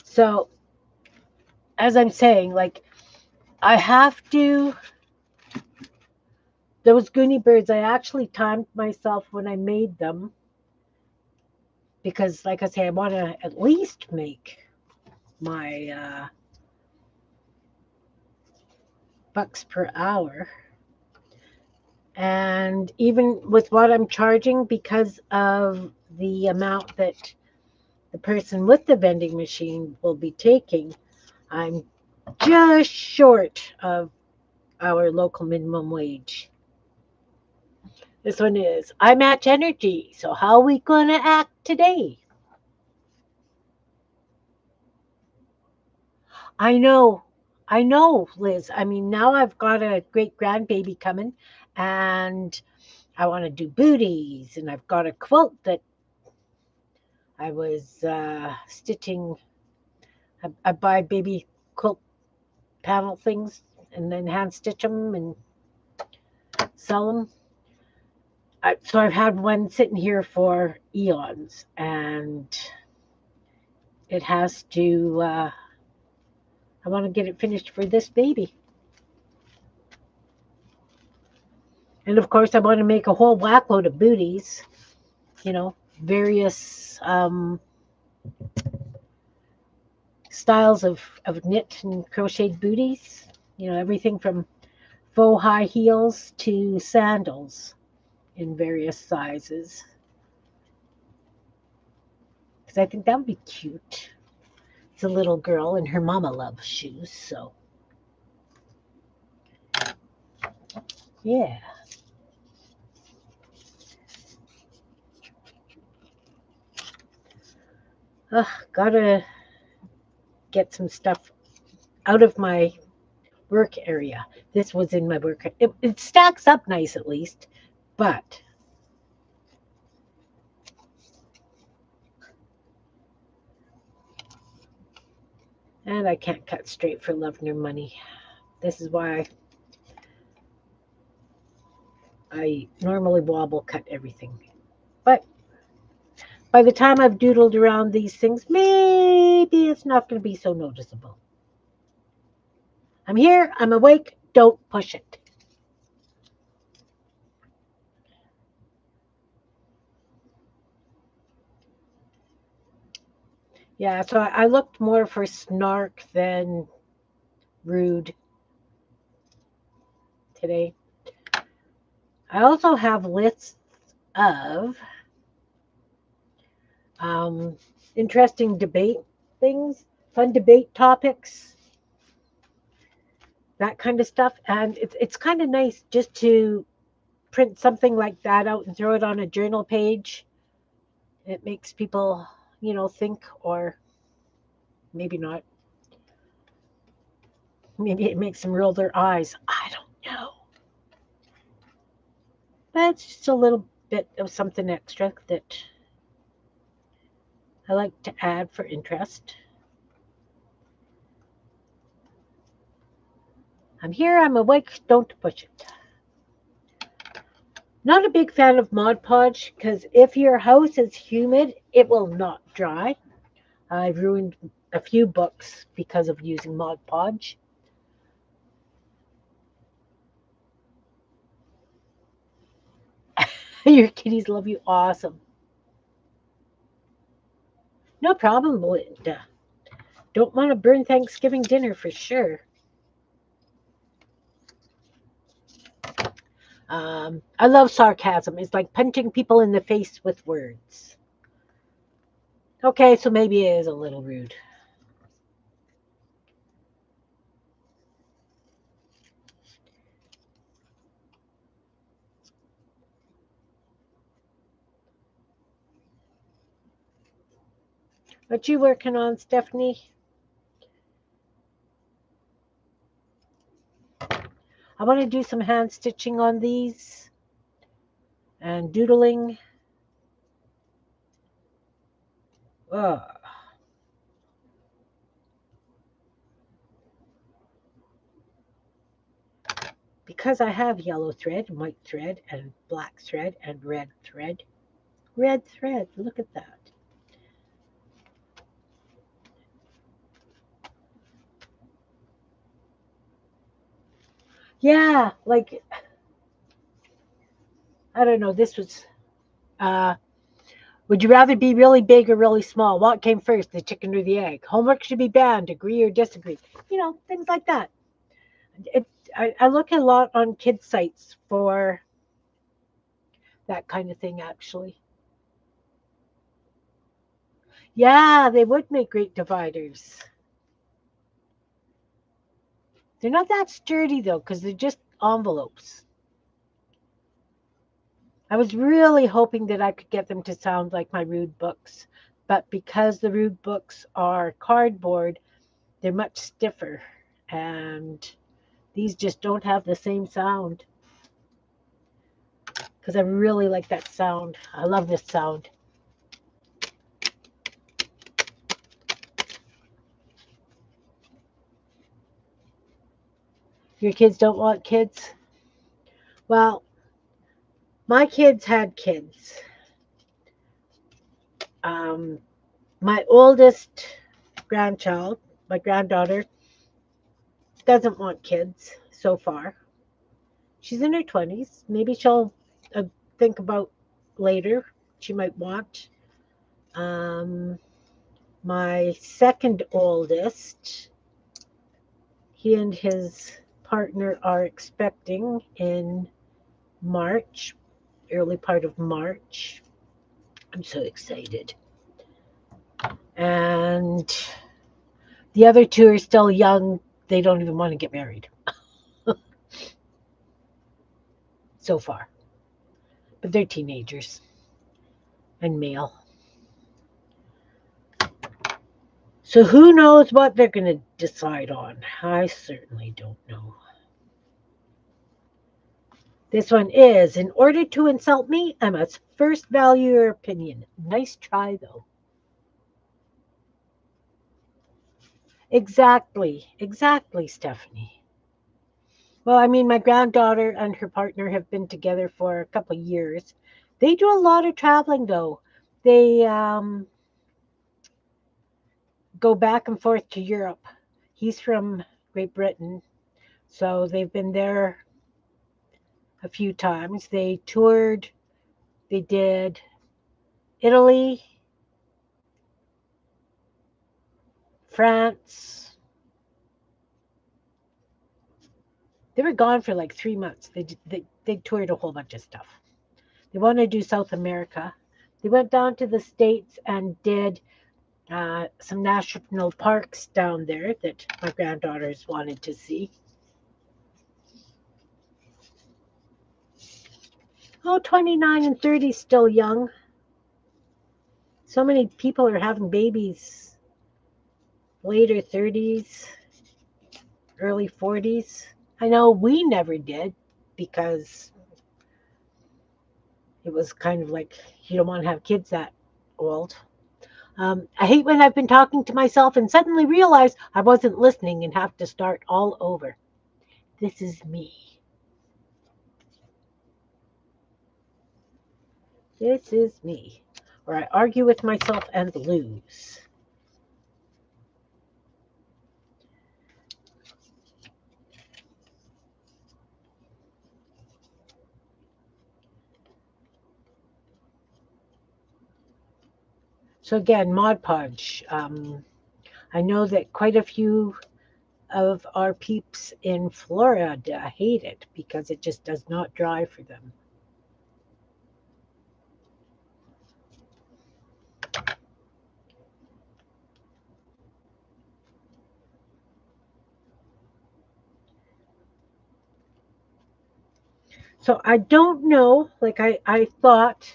So as I'm saying, like I have to, those Goonie birds, I actually timed myself when I made them because, like I say, I want to at least make my bucks per hour. And even with what I'm charging, because of the amount that the person with the vending machine will be taking, I'm just short of our local minimum wage. This one is I match energy. So how are we gonna act today? I know, I know, Liz. I mean, now I've got a great grandbaby coming, and I want to do booties, and I've got a quilt that I was stitching. I buy baby quilt panel things and then hand stitch them and sell them. So I've had one sitting here for eons, and it has to. I want to get it finished for this baby, and of course I want to make a whole whackload of booties. Various styles of knit and crocheted booties. Everything from faux high heels to sandals in various sizes. Because I think that would be cute. It's a little girl, and her mama loves shoes, so yeah. Ugh, gotta get some stuff out of my work area. This was in my work. It stacks up nice at least, but and I can't cut straight for love nor money. This is why I normally wobble cut everything. But by the time I've doodled around these things, maybe it's not going to be so noticeable. I'm here, I'm awake, don't push it. Yeah, so I looked more for snark than rude today. I also have lists of um, interesting debate things, fun debate topics, that kind of stuff. And it's kind of nice just to print something like that out and throw it on a journal page. It makes people, think, or maybe not. Maybe it makes them roll their eyes. I don't know. But it's just a little bit of something extra that I like to add for interest. I'm here, I'm awake, don't push it. Not a big fan of Mod Podge because if your house is humid, it will not dry. I've ruined a few books because of using Mod Podge. Your kitties love you. Awesome. No problem, Linda. Don't want to burn Thanksgiving dinner for sure. I love sarcasm. It's like punching people in the face with words. Okay, so maybe it is a little rude. What you working on, Stephanie? I want to do some hand stitching on these and doodling. Ugh. Because I have yellow thread, white thread, and black thread, and red thread. Red thread, look at that. Yeah, like, I don't know, this was, uh, would you rather be really big or really small? What came first, the chicken or the egg? Homework should be banned, agree or disagree? Things like that. It, I look a lot on kids' sites for that kind of thing, actually. Yeah, they would make great dividers. They're not that sturdy, though, because they're just envelopes. I was really hoping that I could get them to sound like my Rude books, but because the Rude books are cardboard, they're much stiffer, and these just don't have the same sound. Because I really like that sound. I love this sound. Your kids don't want kids? Well, my kids had kids. Um, my oldest grandchild, my granddaughter, doesn't want kids so far. She's in her 20s. Maybe she'll uh, think about later. She might want. Um, my second oldest, he and his partner are expecting in March, early part of March. I'm so excited. And the other two are still young. They don't even want to get married so far, but they're teenagers and male. So who knows what they're going to decide on? I certainly don't know. This one is, in order to insult me, I must first value your opinion. Nice try, though. Exactly, Stephanie. Well, I mean, my granddaughter and her partner have been together for a couple of years. They do a lot of traveling, though. They go back and forth to Europe. He's from Great Britain, so they've been there a few times. They toured, they did Italy, France. They were gone for like 3 months. They toured a whole bunch of stuff. They want to do South America. They went down to the States and did some national parks down there that my granddaughters wanted to see. Oh, 29 and 30 still young. So many people are having babies later 30s, early 40s. I know we never did because it was kind of like you don't want to have kids that old. I hate when I've been talking to myself and suddenly realize I wasn't listening and have to start all over. This is me. This is me. Or I argue with myself and lose. So again, Mod Podge. I know that quite a few of our peeps in Florida hate it because it just does not dry for them. So I don't know, like I thought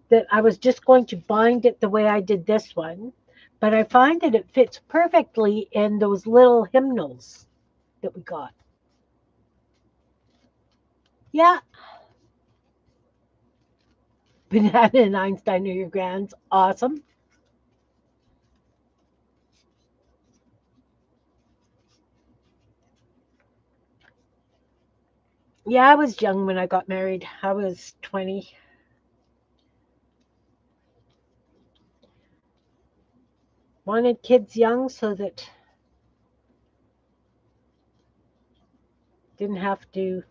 that I was just going to bind it the way I did this one, but I find that it fits perfectly in those little hymnals that we got. Yeah, Banana and Einstein are your grands. Awesome. Yeah, I was young when I got married. I was 20. Wanted kids young so that didn't have to.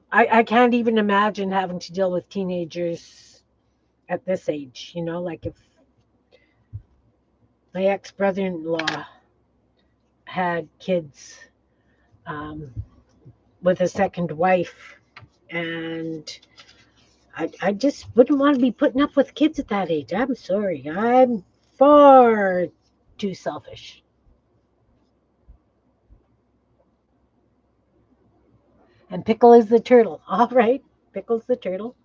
I can't even imagine having to deal with teenagers at this age. Like if my ex brother in law had kids um, with a second wife, and I just wouldn't want to be putting up with kids at that age. I'm sorry. I'm far too selfish. And Pickle is the turtle. All right. Pickle's the turtle.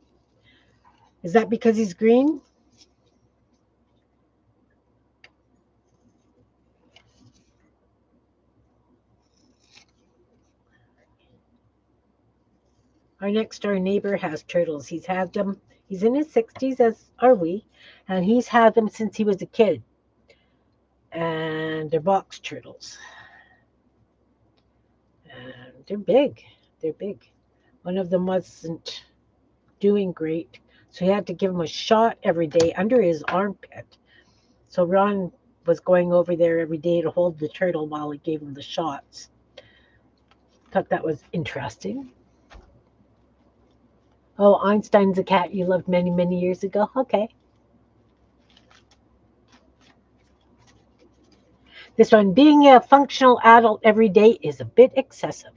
Is that because he's green? Our next door neighbor has turtles. He's had them. He's in his 60s, as are we, and he's had them since he was a kid. And they're box turtles. They're big. They're big. One of them wasn't doing great, so he had to give him a shot every day under his armpit. So Ron was going over there every day to hold the turtle while he gave him the shots. Thought that was interesting. Oh, Einstein's a cat you loved many, many years ago. Okay. This one, being a functional adult every day is a bit excessive.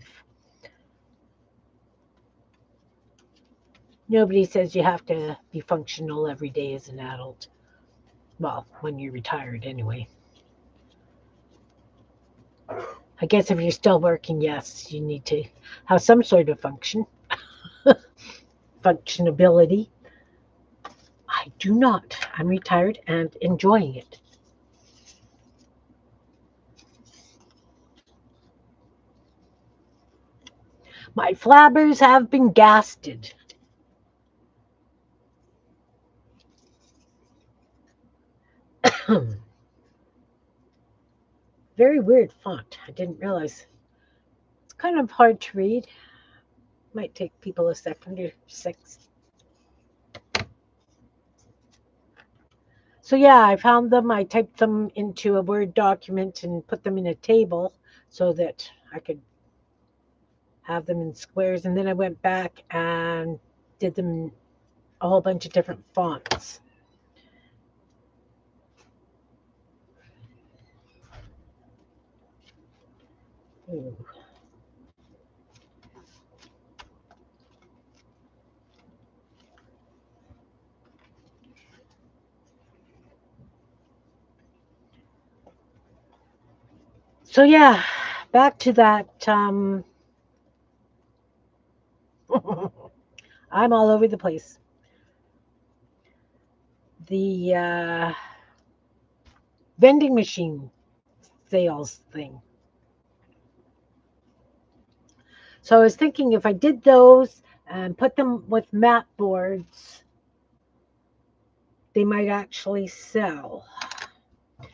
Nobody says you have to be functional every day as an adult. Well, when you're retired, anyway. I guess if you're still working, yes, you need to have some sort of functionability. I do not. I'm retired and enjoying it. My flabbers have been gasted. Very weird font. I didn't realize. It's kind of hard to read. Might take people a second or six. So yeah, I found them. I typed them into a Word document and put them in a table so that I could have them in squares. And then I went back and did them in a whole bunch of different fonts. Ooh. So yeah, back to that. I'm all over the place. The vending machine sales thing. So I was thinking if I did those and put them with mat boards, they might actually sell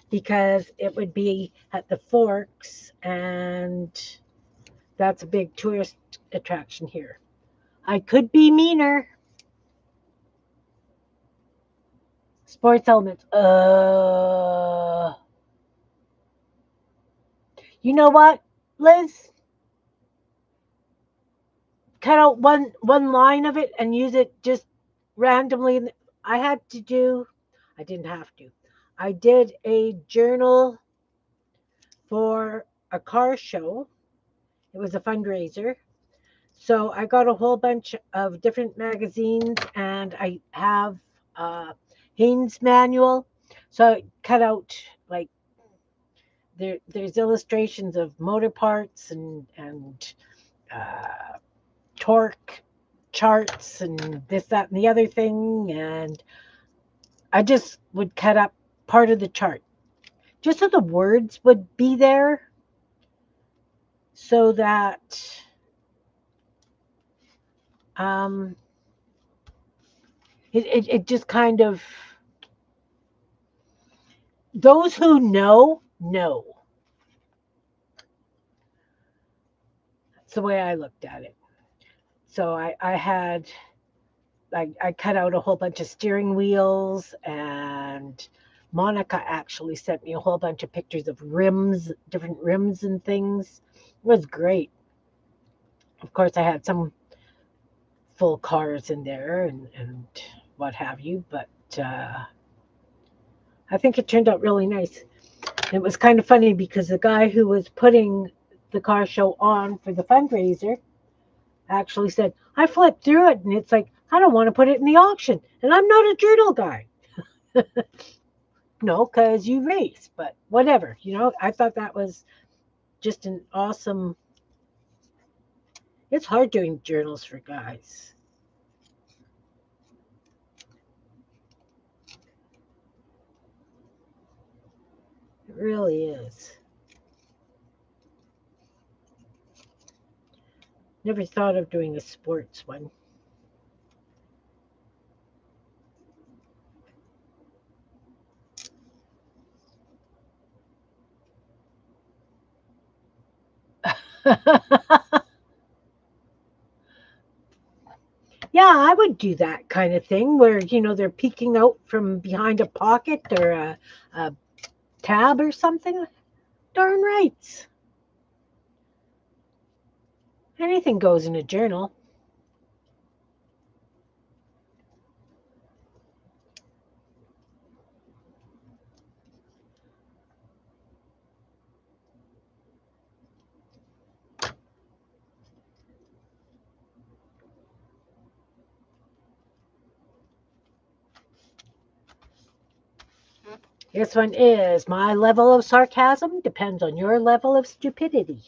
because it would be at the Forks, and that's a big tourist attraction here. I could be meaner. Sports elements. You know what, Liz? Cut out one line of it and use it just randomly. I had to do. I didn't have to. I did a journal for a car show. It was a fundraiser. So I got a whole bunch of different magazines, and I have Haynes manual. So I cut out like there's illustrations of motor parts and uh, torque charts and this, that, and the other thing. And I just would cut up part of the chart just so the words would be there so that um, it just kind of, those who know. That's the way I looked at it. So I had, I cut out a whole bunch of steering wheels, and Monica actually sent me a whole bunch of pictures of rims, different rims and things. It was great. Of course, I had some full cars in there and what have you, but I think it turned out really nice. It was kind of funny because the guy who was putting the car show on for the fundraiser actually said, I flipped through it and it's like, I don't want to put it in the auction. And I'm not a journal guy. No, because you race, but whatever. I thought that was just an awesome. It's hard doing journals for guys. It really is. Never thought of doing a sports one. would do that kind of thing where, they're peeking out from behind a pocket or a tab or something. Darn right. Anything goes in a journal. This one is my level of sarcasm depends on your level of stupidity.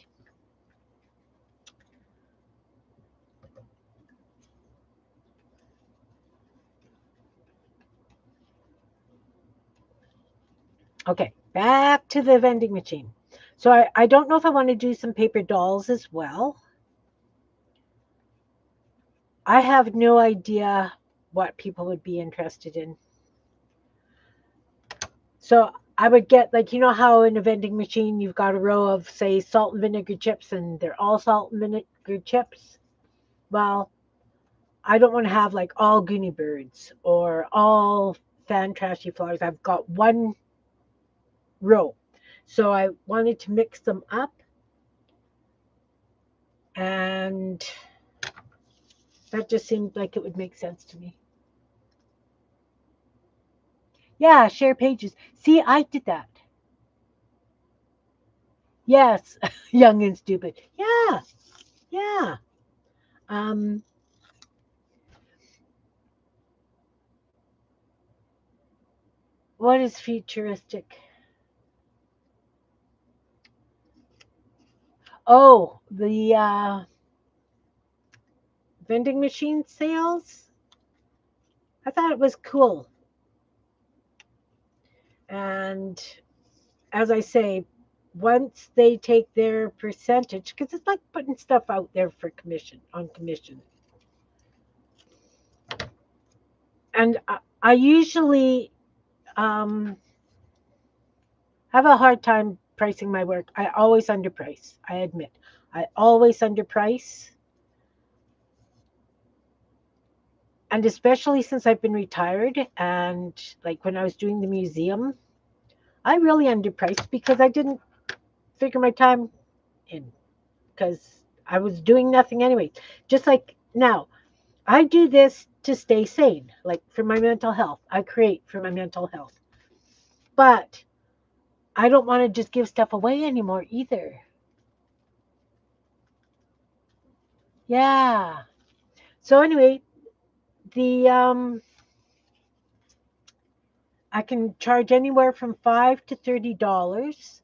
Okay, back to the vending machine. So I don't know if I want to do some paper dolls as well. I have no idea what people would be interested in. So I would get, like, how in a vending machine you've got a row of, say, salt and vinegar chips and they're all salt and vinegar chips? Well, I don't want to have like all Goonie Birds or all Fan Trashy Flowers. I've got one row. So I wanted to mix them up, and that just seemed like it would make sense to me. Yeah, share pages. See, I did that. Yes, young and stupid. Yeah, yeah. Um, what is futuristic? Oh, the vending machine sales. I thought it was cool. And as I say, once they take their percentage, because it's like putting stuff out there for commission, on commission. And I usually have a hard time pricing my work. I always underprice, I admit. I always underprice. And especially since I've been retired and like when I was doing the museum, I really underpriced because I didn't figure my time in because I was doing nothing anyway. Just like now, I do this to stay sane, like for my mental health. I create for my mental health. But I don't want to just give stuff away anymore either. Yeah. So anyway, the I can charge anywhere from $5 to $30,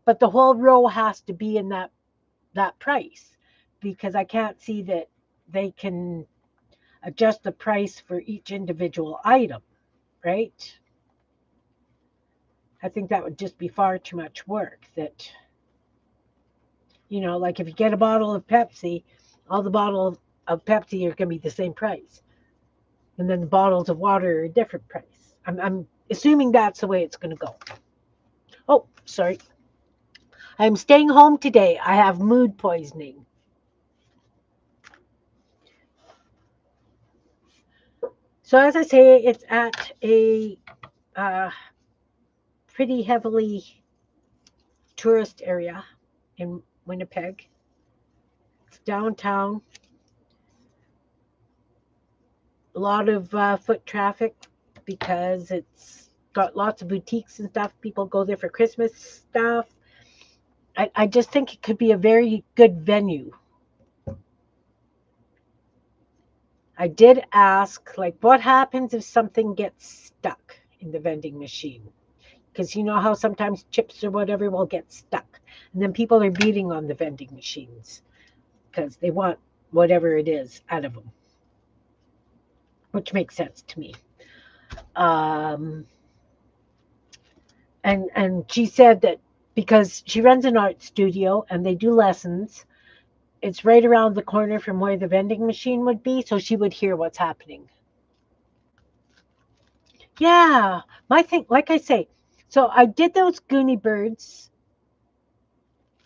but the whole row has to be in that price because I can't see that they can adjust the price for each individual item, right? I think that would just be far too much work. That, like if you get a bottle of Pepsi, all the bottles of Pepsi are going to be the same price. And then the bottles of water are a different price. I'm assuming that's the way it's going to go. Oh, sorry. I'm staying home today. I have mood poisoning. So as I say, it's at a uh, pretty heavily tourist area in Winnipeg. It's downtown. A lot of foot traffic because it's got lots of boutiques and stuff. People go there for Christmas stuff. I just think it could be a very good venue. I did ask, like, what happens if something gets stuck in the vending machine? Because you know how sometimes chips or whatever will get stuck. And then people are beating on the vending machines because they want whatever it is out of them, which makes sense to me. Um, and she said that because she runs an art studio and they do lessons, it's right around the corner from where the vending machine would be, so she would hear what's happening. Yeah, my thing, like I say, so I did those Goonie Birds,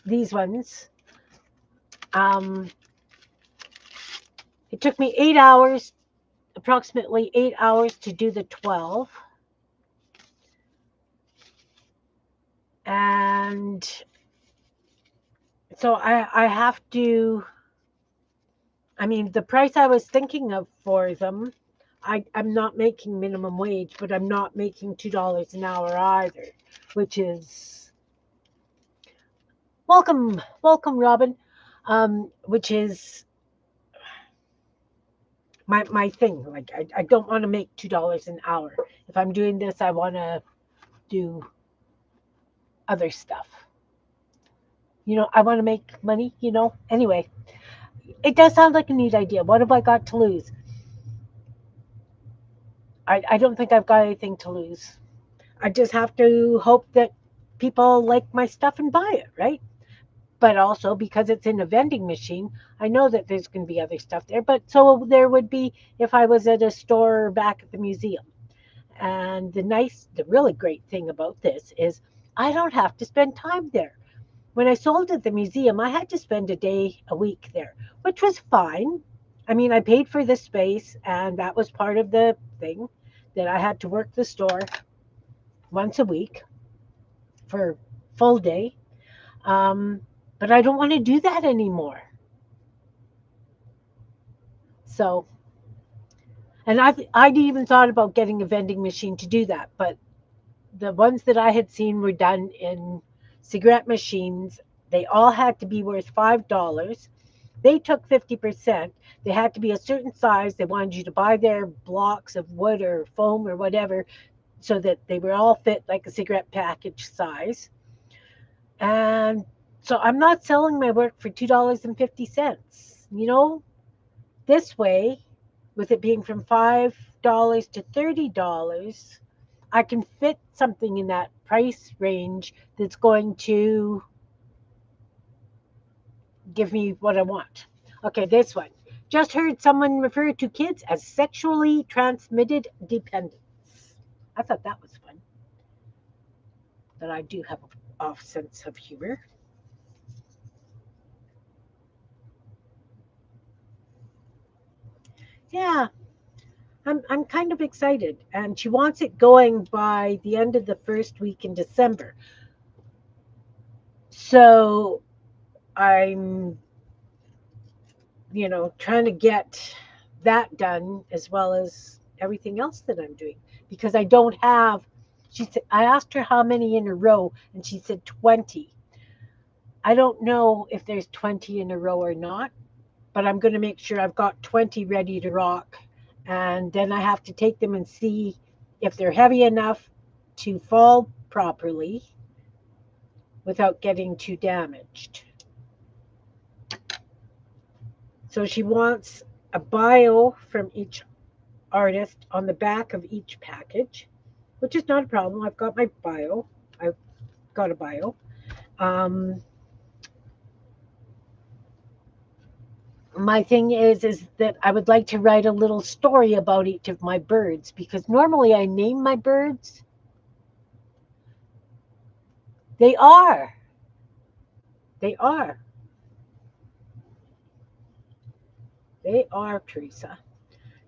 these ones. Um, it took me 8 hours approximately 8 hours to do the 12. And so I have to, I mean, the price I was thinking of for them, I'm not making minimum wage, but I'm not making $2 an hour either, which is welcome, Robin, which is my thing. Like I don't want to make $2 an hour. If I'm doing this, I want to do other stuff. I want to make money. Anyway, it does sound like a neat idea. What have I got to lose? I don't think I've got anything to lose. I just have to hope that people like my stuff and buy it, right? But also because it's in a vending machine, I know that there's going to be other stuff there. But so there would be if I was at a store back at the museum. And the really great thing about this is I don't have to spend time there. When I sold at the museum, I had to spend a day a week there, which was fine. I mean, I paid for the space, and that was part of the thing that I had to work the store once a week for full day. Um, but I don't want to do that anymore. So, and I'd even thought about getting a vending machine to do that, but the ones that I had seen were done in cigarette machines. They all had to be worth $5. They took 50%. They had to be a certain size. They wanted you to buy their blocks of wood or foam or whatever so that they were all fit like a cigarette package size. And so I'm not selling my work for $2.50. This way, with it being from $5 to $30, I can fit something in that price range that's going to give me what I want. Okay, this one. Just heard someone refer to kids as sexually transmitted dependence. I thought that was fun. That I do have an off sense of humor. Yeah, I'm kind of excited. And she wants it going by the end of the first week in December. So I'm, trying to get that done as well as everything else that I'm doing because I don't have. She said I asked her how many in a row, and she said 20. I don't know if there's 20 in a row or not, but I'm going to make sure I've got 20 ready to rock, and then I have to take them and see if they're heavy enough to fall properly without getting too damaged. So she wants a bio from each artist on the back of each package, which is not a problem. I've got my bio. I've got a bio. Um, my thing is that I would like to write a little story about each of my birds because normally I name my birds. They are. They are. They are, Teresa.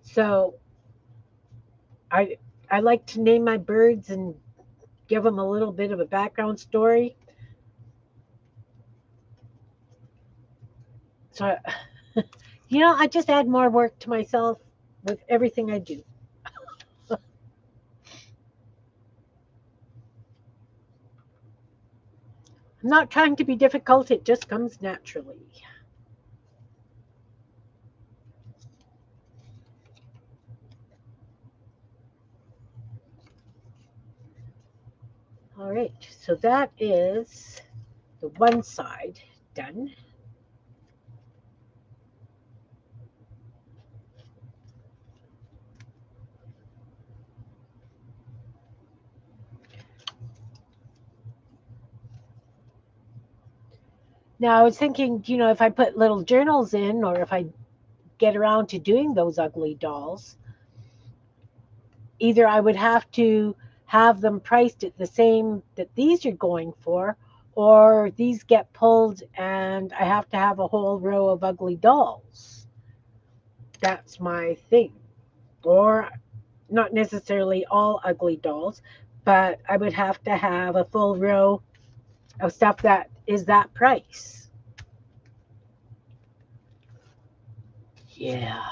So I I like to name my birds and give them a little bit of a background story. So I just add more work to myself with everything I do. I'm not trying to be difficult, it just comes naturally. All right, so that is the one side done. Now I was thinking, if I put little journals in or if I get around to doing those ugly dolls, either I would have to have them priced at the same that these are going for, or these get pulled and I have to have a whole row of ugly dolls. That's my thing. or not necessarily all ugly dolls, but I would have to have a full row of stuff that is that price. Yeah.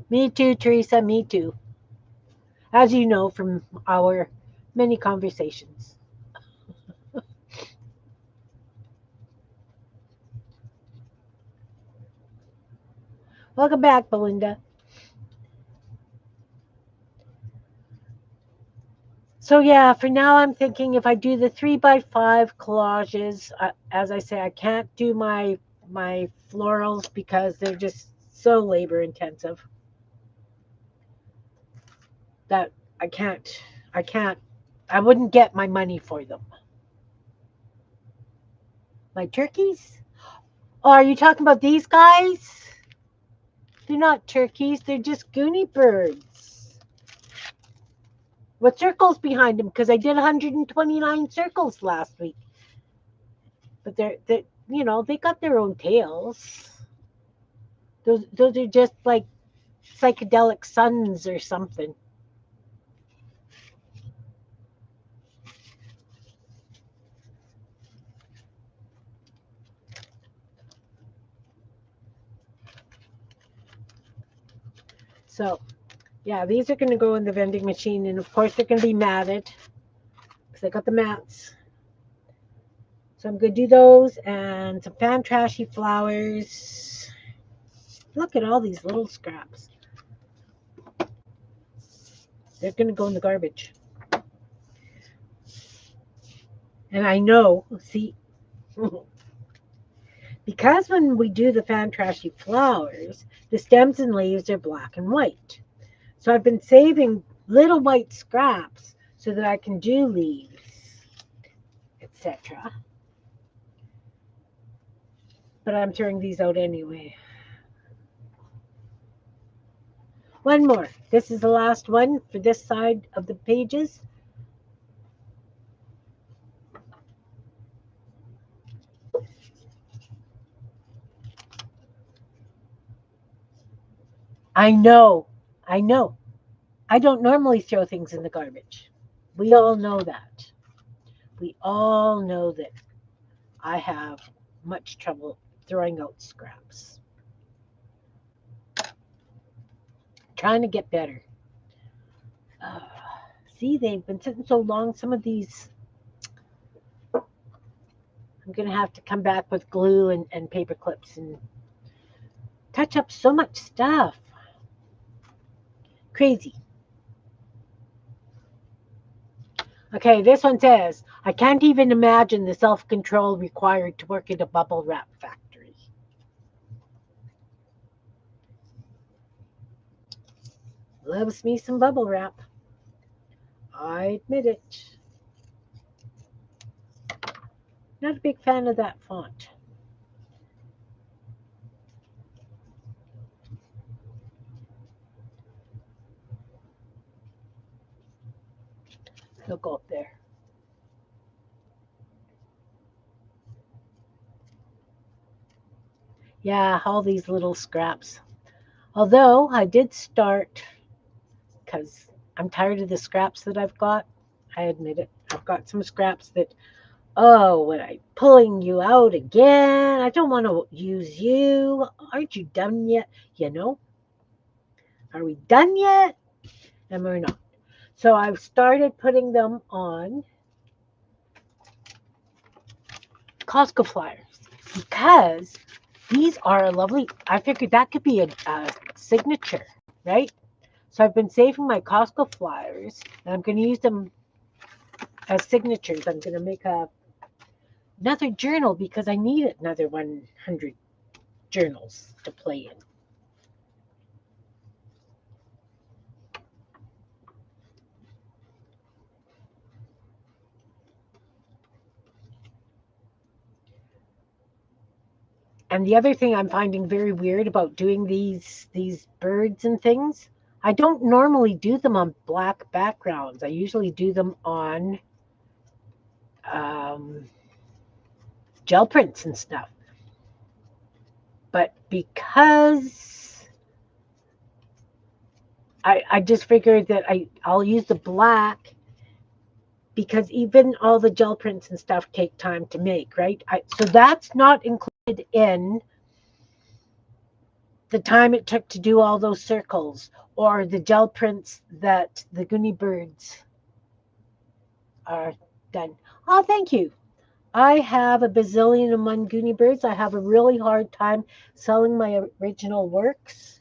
Me too, Teresa, me too. As you know from our many conversations. Welcome back, Belinda. So yeah, for now I'm thinking if I do the 3x5 collages, as I say, I can't do my florals because they're just so labor intensive that I can't I can't I wouldn't get my money for them. My turkeys? Oh, are you talking about these guys? They're not turkeys, they're just goonie birds. With circles behind them because I did 129 circles last week. But they're they got their own tails. Those are just like psychedelic suns or something. So yeah, these are going to go in the vending machine, and of course they're going to be matted because I got the mats. So I'm going to do those and some fan trashy flowers. Look at all these little scraps. They're going to go in the garbage. And I know, see, because when we do the fan trashy flowers, the stems and leaves are black and white. So I've been saving little white scraps so that I can do leaves, etc. But I'm throwing these out anyway. One more. This is the last one for this side of the pages. I know. I know. I don't normally throw things in the garbage. We all know that. We all know that I have much trouble throwing out scraps. Trying to get better. Uh, See, they've been sitting so long. Some of these, I'm going to have to come back with glue and paper clips and touch up so much stuff. Crazy. Okay, this one says, I can't even imagine the self control required to work in a bubble wrap factory. Loves me some bubble wrap. I admit it. Not a big fan of that font. He'll go up there. Yeah, all these little scraps. Although I did start, because I'm tired of the scraps that I've got. I admit it. I've got some scraps that, oh, when I'm pulling you out again, I don't want to use you. Aren't you done yet? You know, are we done yet? And we're not. So I've started putting them on Costco flyers because these are lovely. I figured that could be a signature, right? So I've been saving my Costco flyers, and I'm going to use them as signatures. I'm going to make another journal because I need another 100 journals to play in. And the other thing I'm finding very weird about doing these birds and things, I don't normally do them on black backgrounds. I usually do them on um, gel prints and stuff. But because I just figured that I'll use the black because even all the gel prints and stuff take time to make, right? So that's not included in the time it took to do all those circles or the gel prints that the Goonie birds are done. Oh, thank you. I have a bazillion and one Goonie birds. I have a really hard time selling my original works.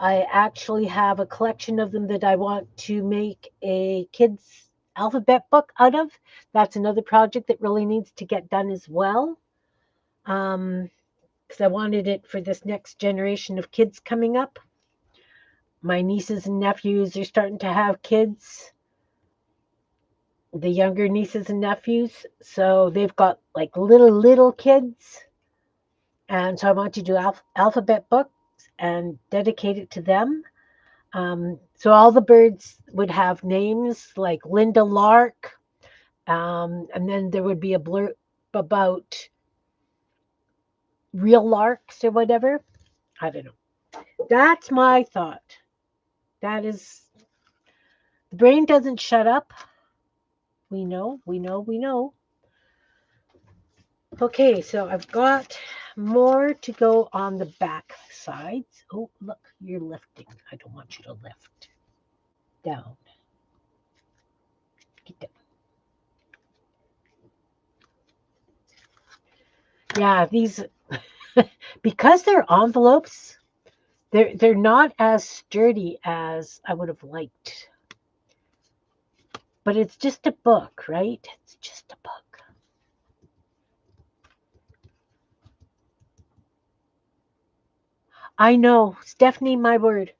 I actually have a collection of them that I want to make a kids alphabet book out of. That's another project that really needs to get done as well. Because I wanted it for this next generation of kids coming up. My nieces and nephews are starting to have kids, the younger nieces and nephews. So they've got like little kids. And so I want to do alphabet books and dedicate it to them. So all the birds would have names like Linda Lark, and then there would be a blurb about real larks or whatever. I don't know. That's my thought. That is, the brain doesn't shut up. We know, we know, we know. Okay, so I've got more to go on the back sides. Oh, look, you're lifting. I don't want you to lift. Down. Get down. Yeah, these, because they're envelopes, they're not as sturdy as I would have liked. But it's just a book, right? It's just a book. I know, Stephanie, my word.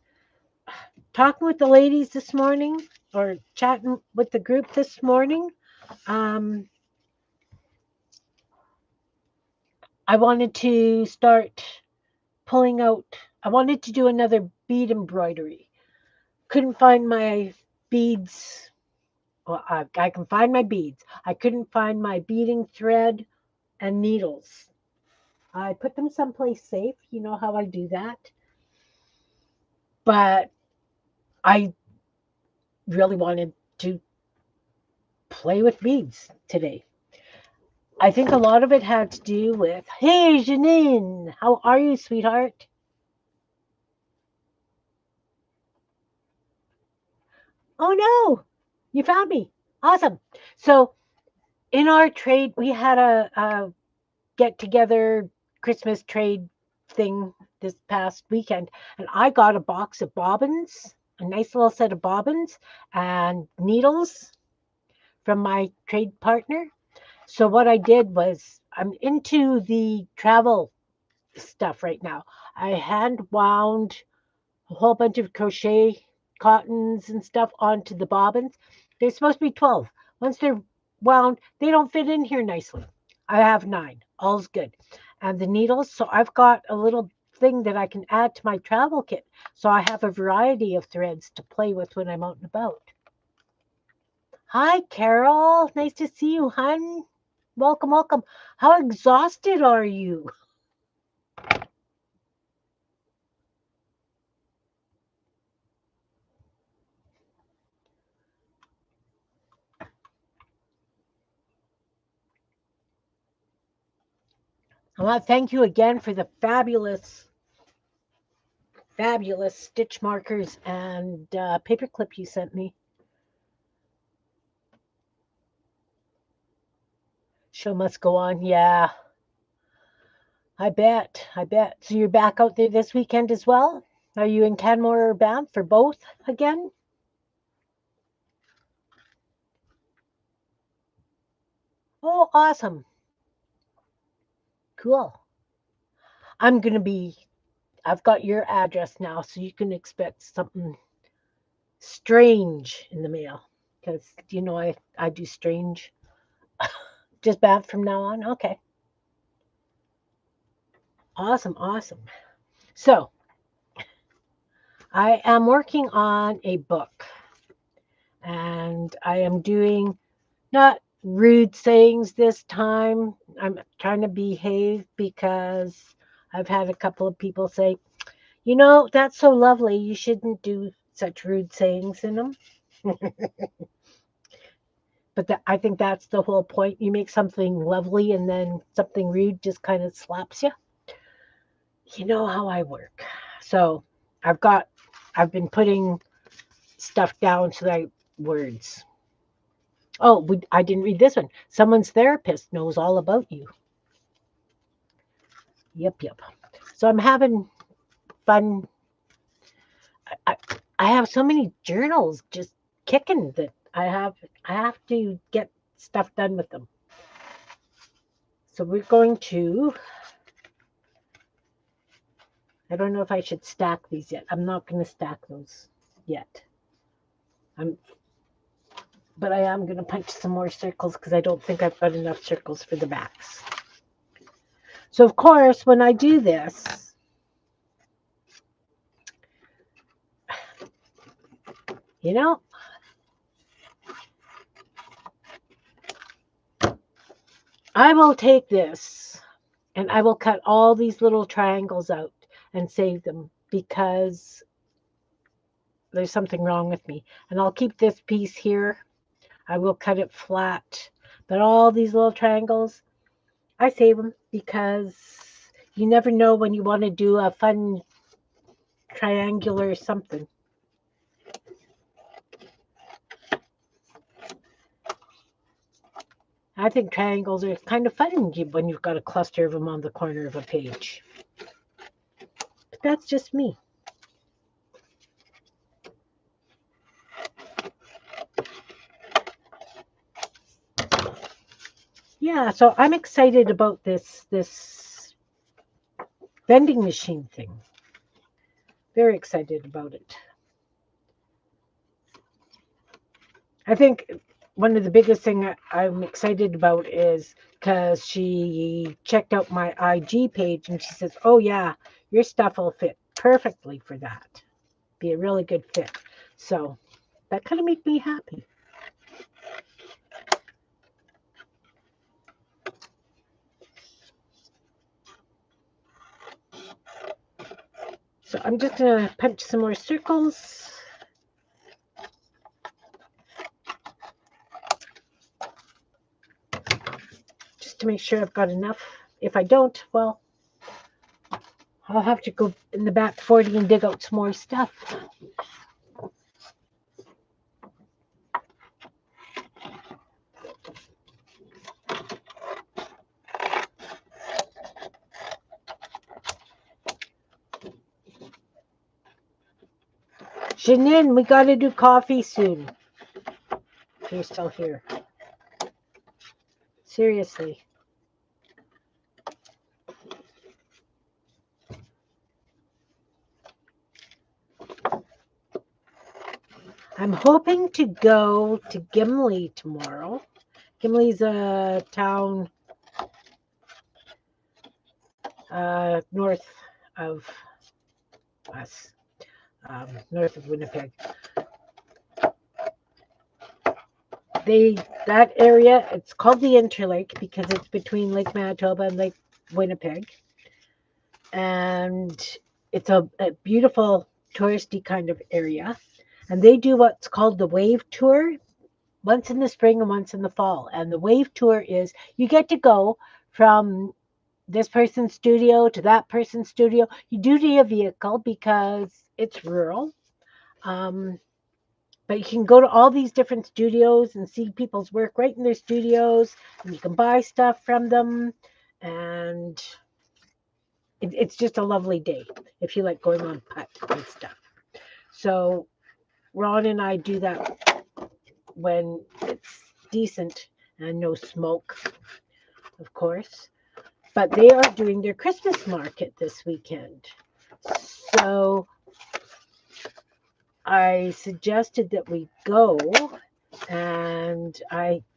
Talking with the ladies this morning or chatting with the group this morning, um, I wanted to start pulling out, I wanted to do another bead embroidery. Couldn't find my beads. Well, I can find my beads. I couldn't find my beading thread and needles. I put them someplace safe. You know how I do that. But I really wanted to play with beads today. I think a lot of it had to do with, hey, Janine, how are you, sweetheart? Oh, no, you found me. Awesome. So, in our trade, we had a get together Christmas trade thing this past weekend, and I got a box of bobbins, a nice little set of bobbins and needles from my trade partner. So what I did was I'm into the travel stuff right now. I hand wound a whole bunch of crochet cottons and stuff onto the bobbins. They're supposed to be 12. Once they're wound, they don't fit in here nicely. I have 9. All's good. And the needles, so I've got a little thing that I can add to my travel kit. So I have a variety of threads to play with when I'm out and about. Hi, Carol. Nice to see you, hon. Welcome, welcome. How exhausted are you? I want to thank you again for the fabulous stitch markers and paper clip you sent me. Show must go on. Yeah, I bet. I bet. So you're back out there this weekend as well? Are you in Canmore or Banff for both again? Oh, awesome. Cool. I'm going to be, I've got your address now, so you can expect something strange in the mail. Because, I do strange. Just Banff from now on? Okay. Awesome. Awesome. So I am working on a book and I am doing not rude sayings this time, I'm trying to behave because I've had a couple of people say, that's so lovely. You shouldn't do such rude sayings in them. But I think that's the whole point. You make something lovely and then something rude just kind of slaps you. You know how I work. So I've got, I've been putting stuff down so that words. Oh, I didn't read this one. Someone's therapist knows all about you. Yep, yep. So I'm having fun. I, I have so many journals just kicking that I have to get stuff done with them. So we're going to, I don't know if I should stack these yet. I'm not going to stack those yet. I'm but I am going to punch some more circles because I don't think I've got enough circles for the backs. So of course, when I do this, you know, I will take this and I will cut all these little triangles out and save them because there's something wrong with me. And I'll keep this piece here. I will cut it flat. But all these little triangles, I save them because you never know when you want to do a fun triangular something. I think triangles are kind of fun when you've got a cluster of them on the corner of a page. But that's just me. Yeah, so I'm excited about this vending machine thing. Very excited about it. I think one of the biggest thing I'm excited about is because she checked out my IG page and she says, "Oh yeah, your stuff will fit perfectly for that. Be a really good fit." So that kind of made me happy. So I'm just gonna punch some more circles. Just to make sure I've got enough. If I don't, well, I'll have to go in the back 40 and dig out some more stuff. Janine, we got to do coffee soon. If you're still here. Seriously. I'm hoping to go to Gimli tomorrow. Gimli's a town north of us, north of Winnipeg. That area, it's called the Interlake because it's between Lake Manitoba and Lake Winnipeg. And it's a beautiful touristy kind of area. And they do what's called the wave tour once in the spring and once in the fall. And the wave tour is you get to go from this person's studio to that person's studio. You do need a vehicle because it's rural. But you can go to all these different studios and see people's work right in their studios, and you can buy stuff from them. And it's just a lovely day if you like going on putt and stuff. So Ron and I do that when it's decent and no smoke, of course. But they are doing their Christmas market this weekend. So I suggested that we go, and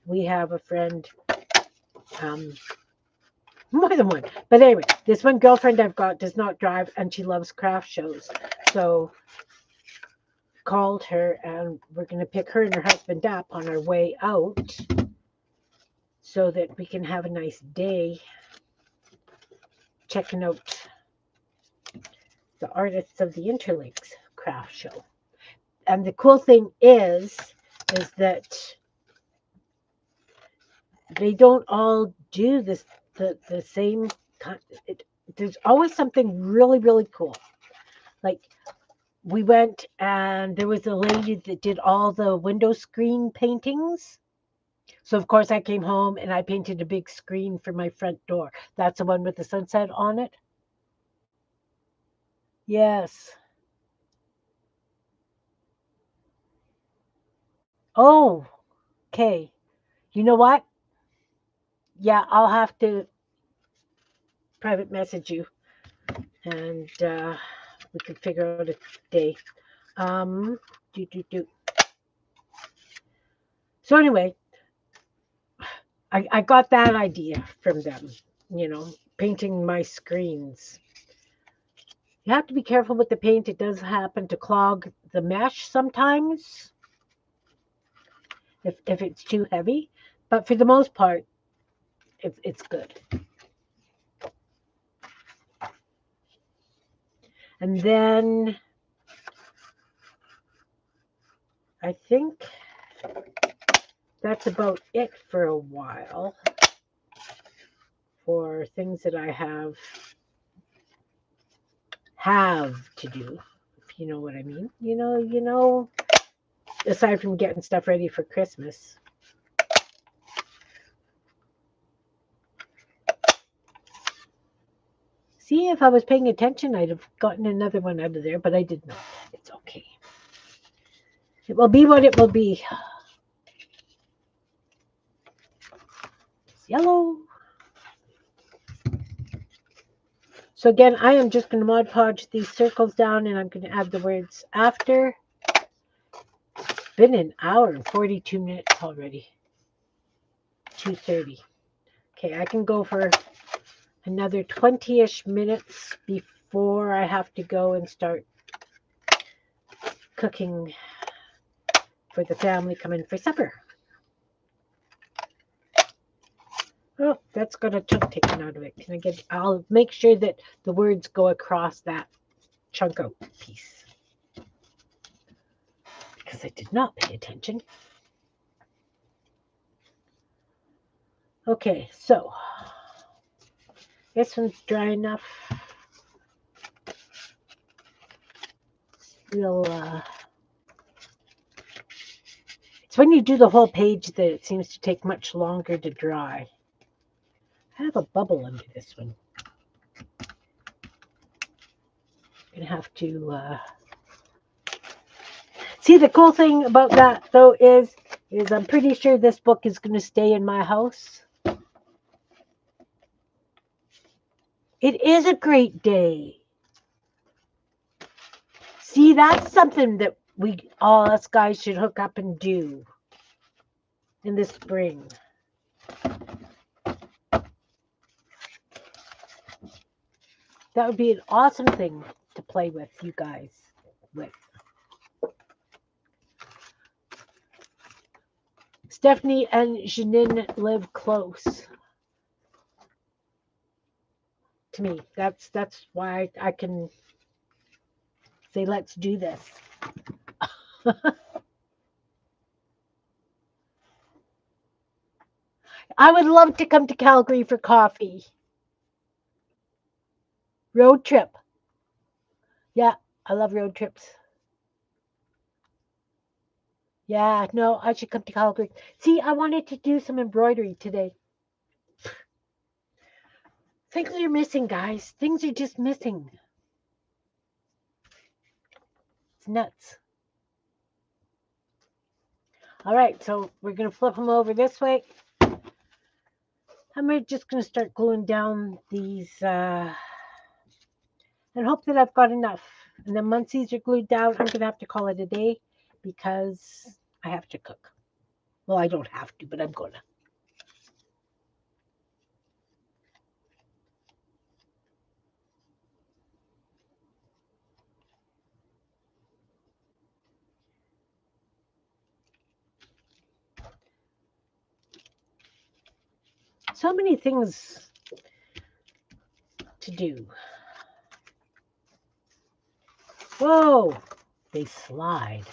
we have a friend, more than one. But anyway, this one girlfriend I've got does not drive, and she loves craft shows. So called her, and we're going to pick her and her husband up on our way out. so that we can have a nice day checking out the Artists of the Interlakes craft show. And the cool thing is that they don't all do this the same kind. There's always something really, really cool. Like we went and there was a lady that did all the window screen paintings. So of course I came home and I painted a big screen for my front door. That's the one with the sunset on it. Yes. Oh, okay. You know what? Yeah, I'll have to private message you and we can figure out a day. Um, do. So anyway, I got that idea from them, painting my screens. You have to be careful with the paint. It does happen to clog the mesh sometimes if it's too heavy. But for the most part, it's good. And then I think that's about it for a while for things that I have to do, if you know what I mean. Aside from getting stuff ready for Christmas. See, if I was paying attention, I'd have gotten another one out of there, but I did not. It's okay. It will be what it will be. It's yellow. So again, I am just going to Mod Podge these circles down, and I'm going to add the words after. It's been an hour and 42 minutes already. 2:30. Okay, I can go for another 20-ish minutes before I have to go and start cooking for the family coming for supper. Oh, that's got a chunk taken out of it. I'll make sure that the words go across that chunk out piece. Because I did not pay attention. Okay, so this one's dry enough. It's when you do the whole page that it seems to take much longer to dry. I have a bubble under this one. I'm going to have to... See, the cool thing about that, though, is I'm pretty sure this book is going to stay in my house. It is a great day. See, that's something that all us guys should hook up and do in the spring. That would be an awesome thing to play with, you guys. Stephanie and Janine live close to me. That's why I can say, let's do this. I would love to come to Calgary for coffee. Road trip. Yeah, I love road trips. Yeah, no, I should come to Calgary. See, I wanted to do some embroidery today. Things are missing, guys. Things are just missing. It's nuts. All right, so we're going to flip them over this way. I'm just going to start gluing down these and hope that I've got enough. And then once these are glued down, I'm going to have to call it a day because I have to cook. Well, I don't have to, but I'm going to. so many things to do. Whoa, they slide.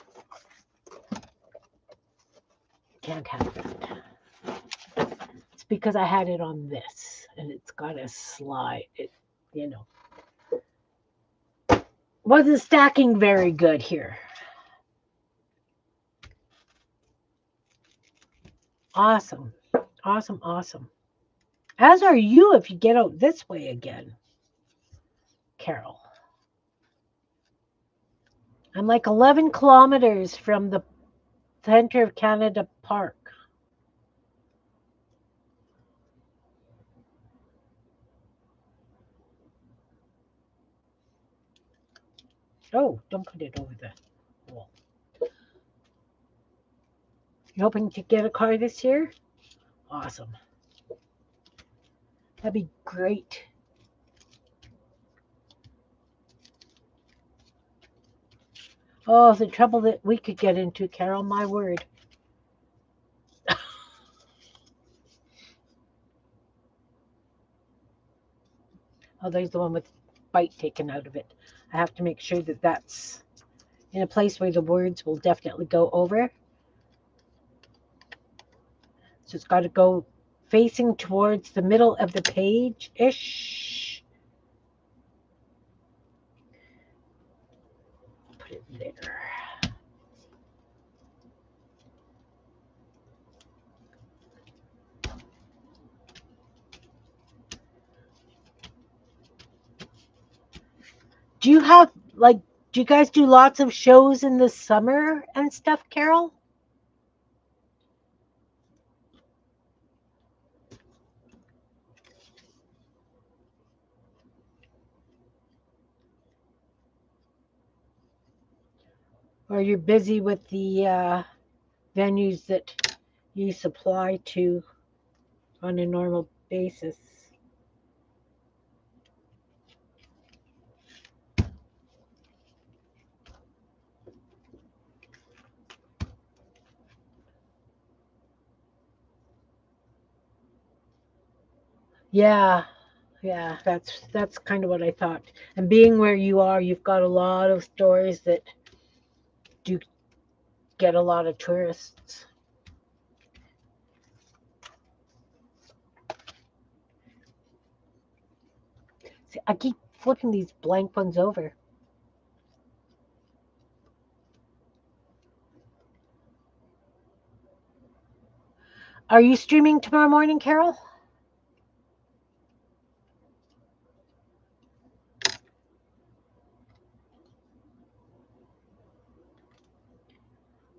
Can't have that. It's because I had it on this, and it's got a slide. It, you know, wasn't stacking very good here. Awesome, awesome, awesome. As are you if you get out this way again, Carol. I'm like 11 kilometers from the center of Canada Park. Oh, don't put it over the wall. You hoping to get a car this year? Awesome. That'd be great. Oh, the trouble that we could get into, Carol, my word. Oh, there's the one with bite taken out of it. I have to make sure that that's in a place where the words will definitely go over. So it's got to go facing towards the middle of the page-ish. Put it there. Do you have, like, do you guys do lots of shows in the summer and stuff, Carol? Or you're busy with the venues that you supply to on a normal basis? Yeah, yeah, that's kind of what I thought. And being where you are, you've got a lot of stories that do get a lot of tourists. See, I keep flipping these blank ones over. Are you streaming tomorrow morning, Carol?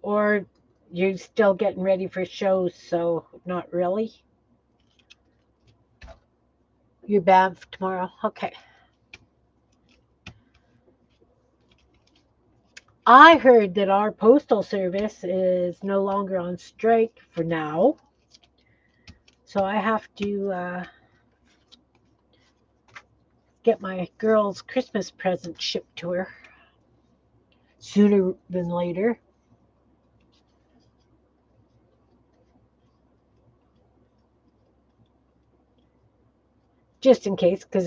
Or you're still getting ready for shows, so not really? You're Banff tomorrow? Okay. I heard that our postal service is no longer on strike for now. So I have to get my girl's Christmas present shipped to her sooner than later. Just in case, because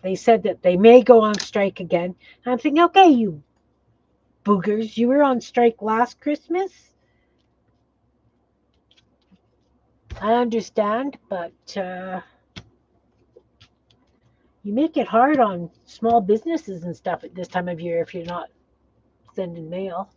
they said that they may go on strike again. And I'm thinking, okay, you boogers, you were on strike last Christmas. I understand, but you make it hard on small businesses and stuff at this time of year if you're not sending mail.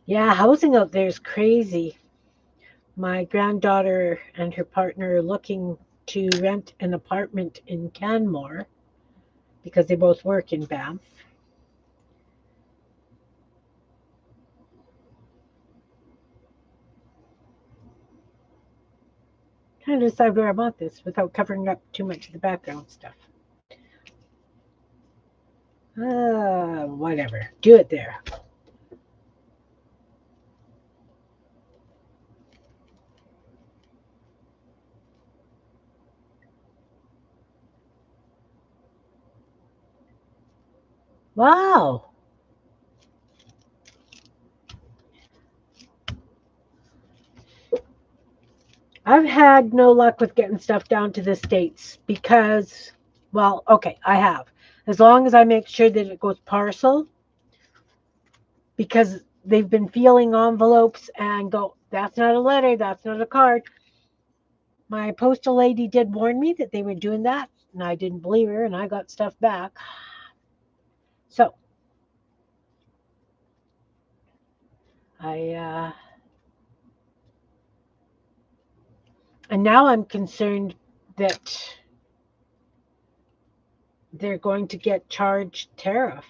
Yeah, housing out there is crazy. My granddaughter and her partner are looking to rent an apartment in Canmore because they both work in Banff. Trying to decide where I want this without covering up too much of the background stuff. Whatever. Do it there. Wow. I've had no luck with getting stuff down to the States because, well, okay, I have. As long as I make sure that it goes parcel, because they've been feeling envelopes and go, that's not a letter, that's not a card. My postal lady did warn me that they were doing that, and I didn't believe her, and I got stuff back. So I, and now I'm concerned that they're going to get charged tariff.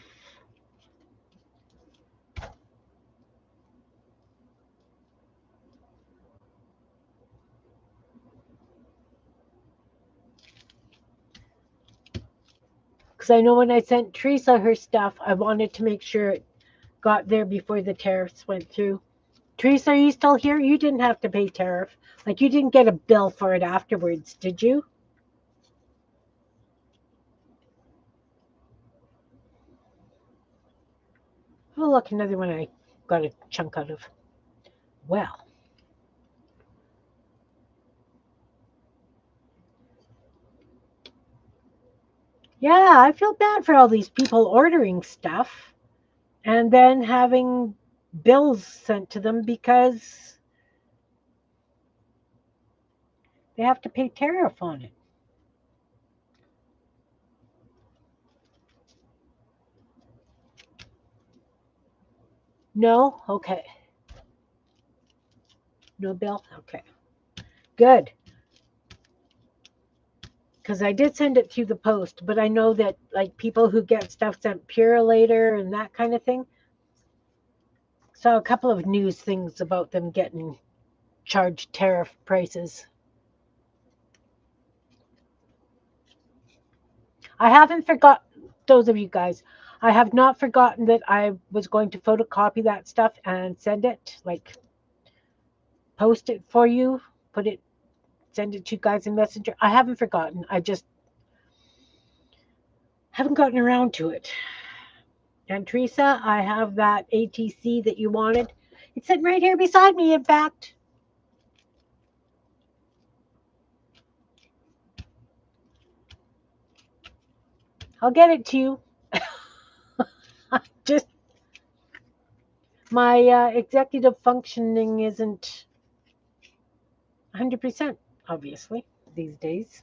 Because I know when I sent Teresa her stuff, I wanted to make sure it got there before the tariffs went through. Teresa, are you still here? You didn't have to pay tariff. Like, you didn't get a bill for it afterwards, did you? Oh, look, another one I got a chunk out of. Well, yeah, I feel bad for all these people ordering stuff and then having bills sent to them because they have to pay tariff on it. No? Okay. No bill? Okay. Good. Because I did send it through the post, but I know that like people who get stuff sent pure later and that kind of thing, saw a couple of news things about them getting charged tariff prices. I haven't forgot those of you guys. I have not forgotten that I was going to photocopy that stuff and send it, like post it for you, put it, send it to you guys in Messenger. I haven't forgotten. I just haven't gotten around to it. And Teresa, I have that ATC that you wanted. It's sitting right here beside me, in fact. I'll get it to you. Just my executive functioning isn't 100%, obviously, these days.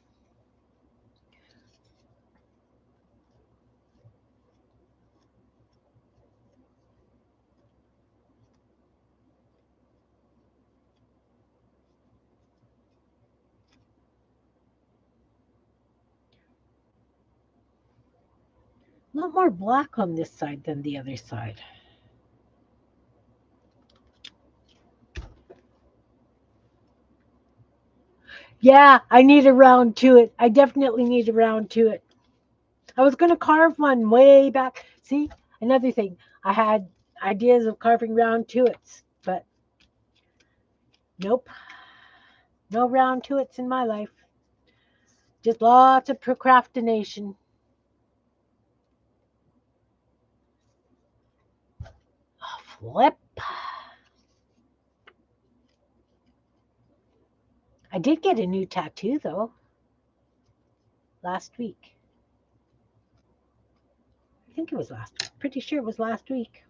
A lot more black on this side than the other side. Yeah, I need a round to it. I definitely need a round to it. I was going to carve one way back. See, another thing. I had ideas of carving round to it, but nope, no round to it's in my life. Just lots of procrastination. Flip. I did get a new tattoo though last week. I think it was last week. Pretty sure it was last week.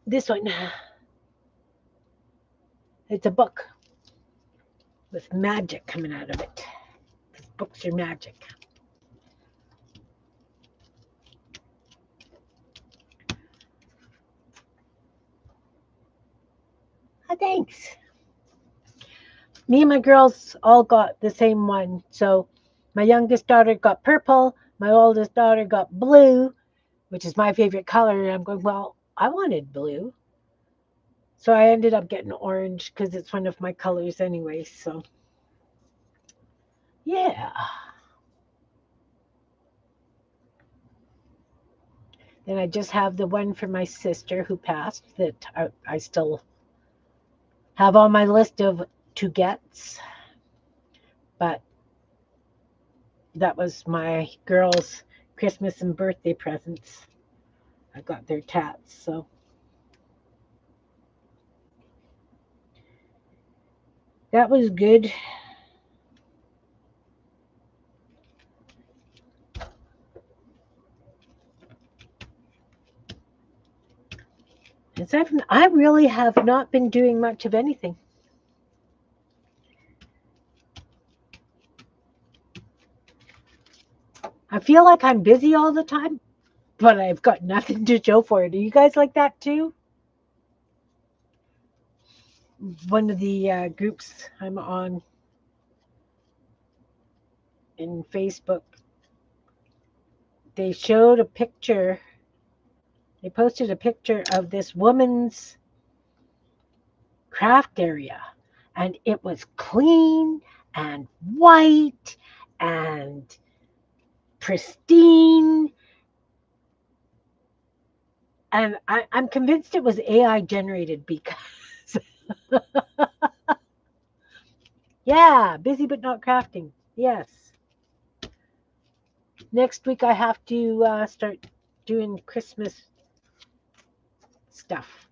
This one. It's a book with magic coming out of it. Because books are magic. Oh, thanks. Me and my girls all got the same one. So my youngest daughter got purple. My oldest daughter got blue, which is my favorite color. And I'm going, well, I wanted blue. So I ended up getting orange because it's one of my colors anyway. So yeah. Then I just have the one for my sister who passed that I still have on my list of to gets. But that was my girls' Christmas and birthday presents. I got their tats, so. That was good. I really have not been doing much of anything. I feel like I'm busy all the time, but I've got nothing to show for it. Are you guys like that too? One of the groups I'm on in Facebook, they showed a picture. They posted a picture of this woman's craft area, and it was clean and white and pristine. And I'm convinced it was AI generated because, yeah, busy but not crafting. Yes. Next week I have to start doing Christmas stuff.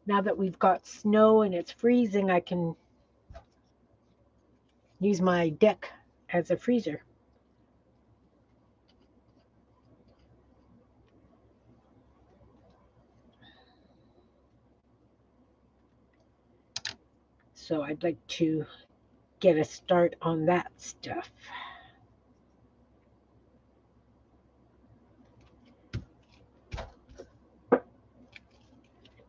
Now that we've got snow and it's freezing, I can use my deck as a freezer. So I'd like to get a start on that stuff.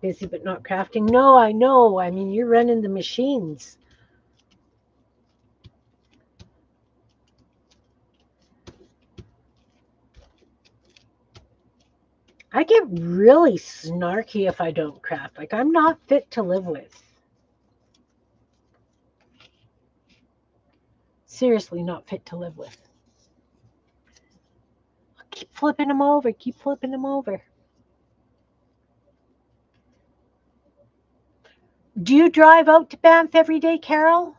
Busy but not crafting. No, I know. I mean, you're running the machines. I get really snarky if I don't craft. Like, I'm not fit to live with. Seriously, not fit to live with. Keep flipping them over. Keep flipping them over. Do you drive out to Banff every day, Carol?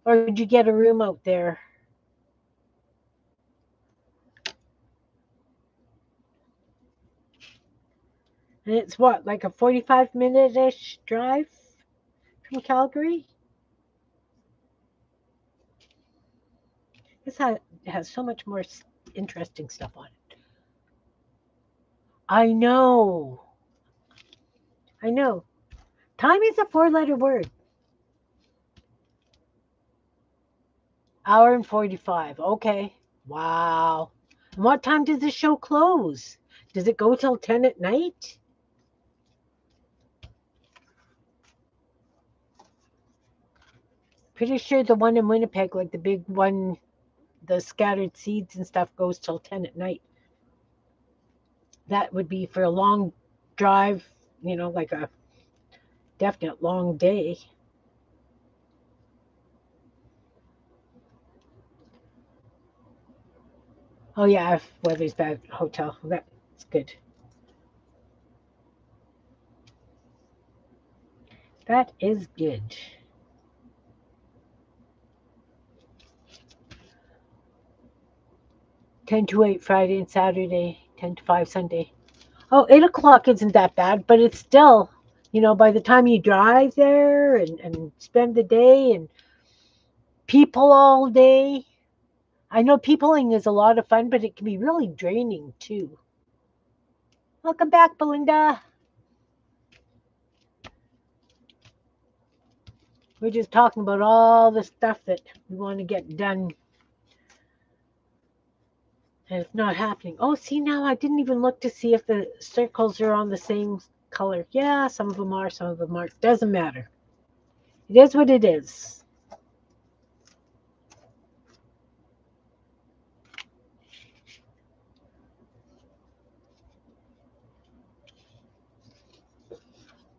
Or did you get a room out there? And it's what, like a 45-minute-ish drive from Calgary? This has so much more interesting stuff on it. I know. I know. Time is a 4-letter word. Hour and 45. Okay. Wow. And what time does the show close? Does it go till 10 at night? Pretty sure the one in Winnipeg, like the big one, the scattered seeds and stuff, goes till 10 at night. That would be for a long drive, like a definite long day. Oh, yeah, if weather's bad, hotel. That's good. That is good. Ten to 8 Friday and Saturday, 10 to 5 Sunday. Oh, 8 o'clock isn't that bad, but it's still, by the time you drive there and spend the day and people all day. I know peopling is a lot of fun, but it can be really draining too. Welcome back, Belinda. We're just talking about all the stuff that we want to get done. And it's not happening. Oh, see, now I didn't even look to see if the circles are on the same color. Yeah, some of them are, some of them aren't. Doesn't matter. It is what it is.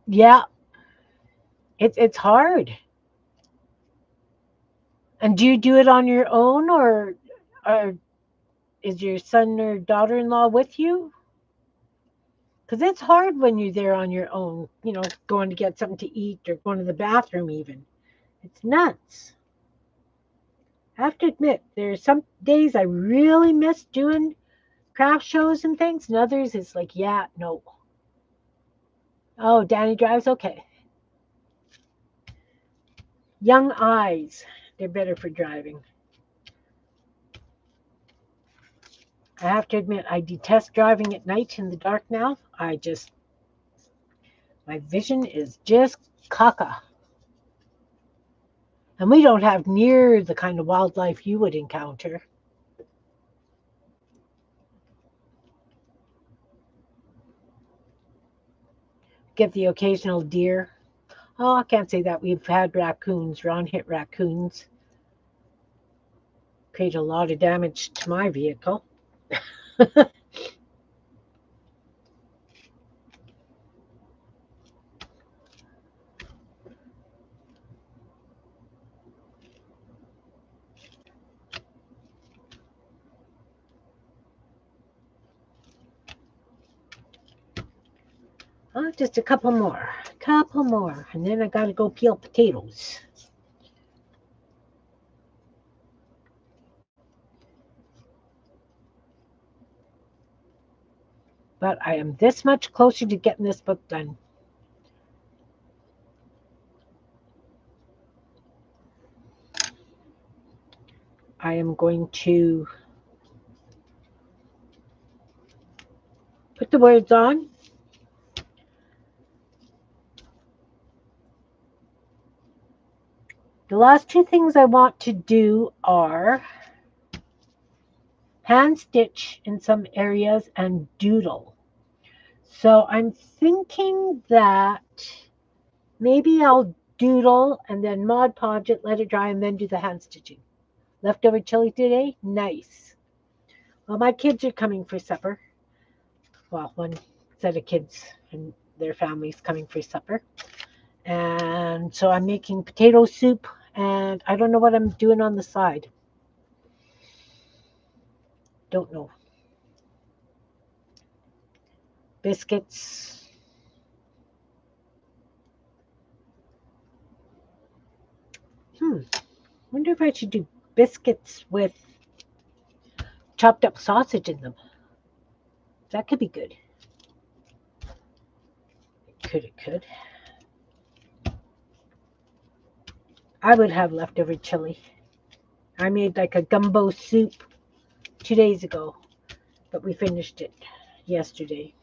Yeah, it's hard. And do you do it on your own, or is your son or daughter-in-law with you? Because it's hard when you're there on your own, going to get something to eat or going to the bathroom even. It's nuts. I have to admit, there's some days I really miss doing craft shows and things, and others it's like, yeah, no. Oh, Danny drives? Okay. Young eyes, they're better for driving. I have to admit, I detest driving at night in the dark now. My vision is just caca. And we don't have near the kind of wildlife you would encounter. Get the occasional deer. Oh, I can't say that. We've had raccoons. Ron hit raccoons. Create a lot of damage to my vehicle. Oh, just a couple more. Couple more. And then I gotta go peel potatoes. But I am this much closer to getting this book done. I am going to put the words on. The last two things I want to do are hand stitch in some areas and doodle. So I'm thinking that maybe I'll doodle and then Mod Podge it, let it dry, and then do the hand stitching. Leftover chili today? Nice. Well, my kids are coming for supper. Well, one set of kids and their families coming for supper. And so I'm making potato soup, and I don't know what I'm doing on the side. Don't know. Biscuits. Wonder if I should do biscuits with chopped up sausage in them. That could be good. It could. I would have leftover chili. I made like a gumbo soup 2 days ago, but we finished it yesterday.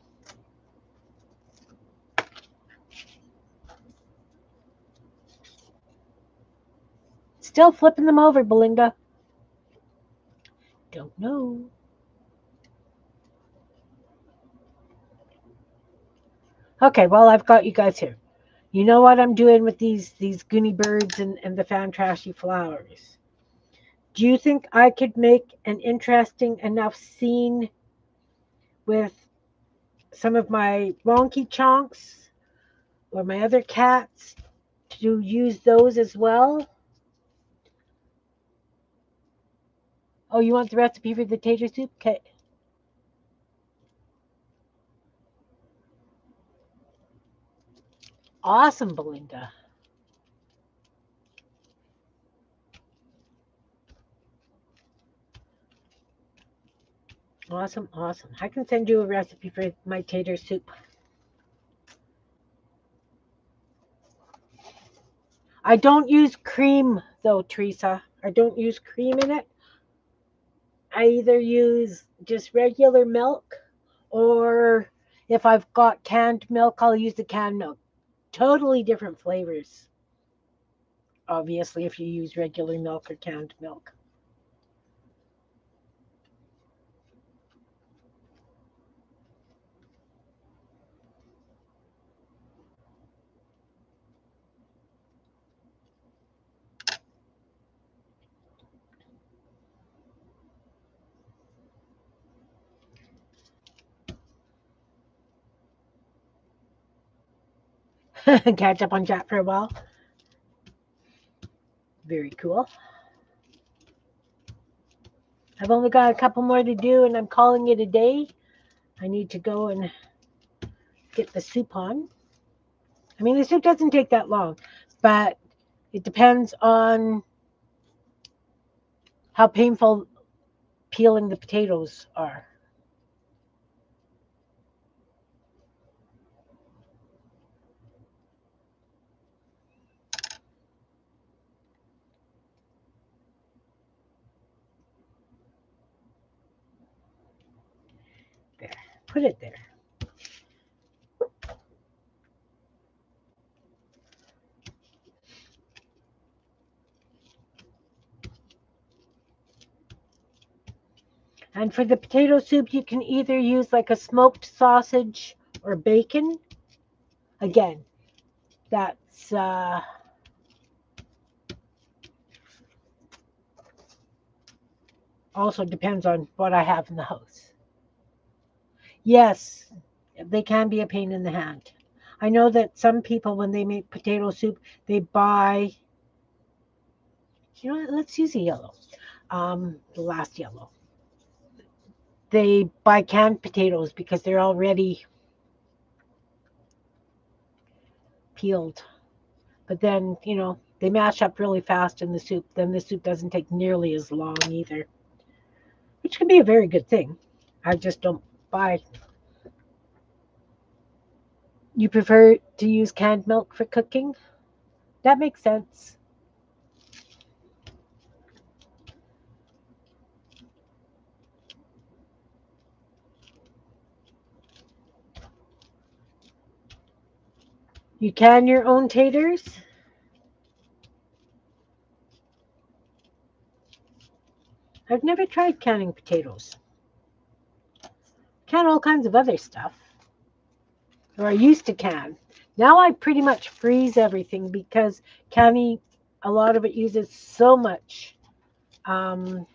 Still flipping them over, Belinda. Don't know. Okay, well, I've got you guys here. You know what I'm doing with these goony birds and the fan trashy flowers. Do you think I could make an interesting enough scene with some of my wonky chonks or my other cats to use those as well? Oh, you want the recipe for the tater soup? Okay. Awesome, Belinda. Awesome, awesome. I can send you a recipe for my tater soup. I don't use cream though, Teresa. I don't use cream in it. I either use just regular milk, or if I've got canned milk, I'll use the canned milk. Totally different flavors, obviously, if you use regular milk or canned milk. Catch up on chat for a while. Very cool. I've only got a couple more to do, and I'm calling it a day. I need to go and get the soup on. I mean, the soup doesn't take that long, but it depends on how painful peeling the potatoes are. There, put it there. And for the potato soup, you can either use like a smoked sausage or bacon. Again, that's also depends on what I have in the house. Yes, they can be a pain in the hand. I know that some people, when they make potato soup, they buy, you know what, let's use a yellow, the last yellow. They buy canned potatoes because they're already peeled. But then, they mash up really fast in the soup. Then the soup doesn't take nearly as long either, which can be a very good thing. I just don't buy. You prefer to use canned milk for cooking? That makes sense. You can your own taters? I've never tried canning potatoes. Can all kinds of other stuff, or I used to can. Now I pretty much freeze everything because canning, a lot of it uses so much um,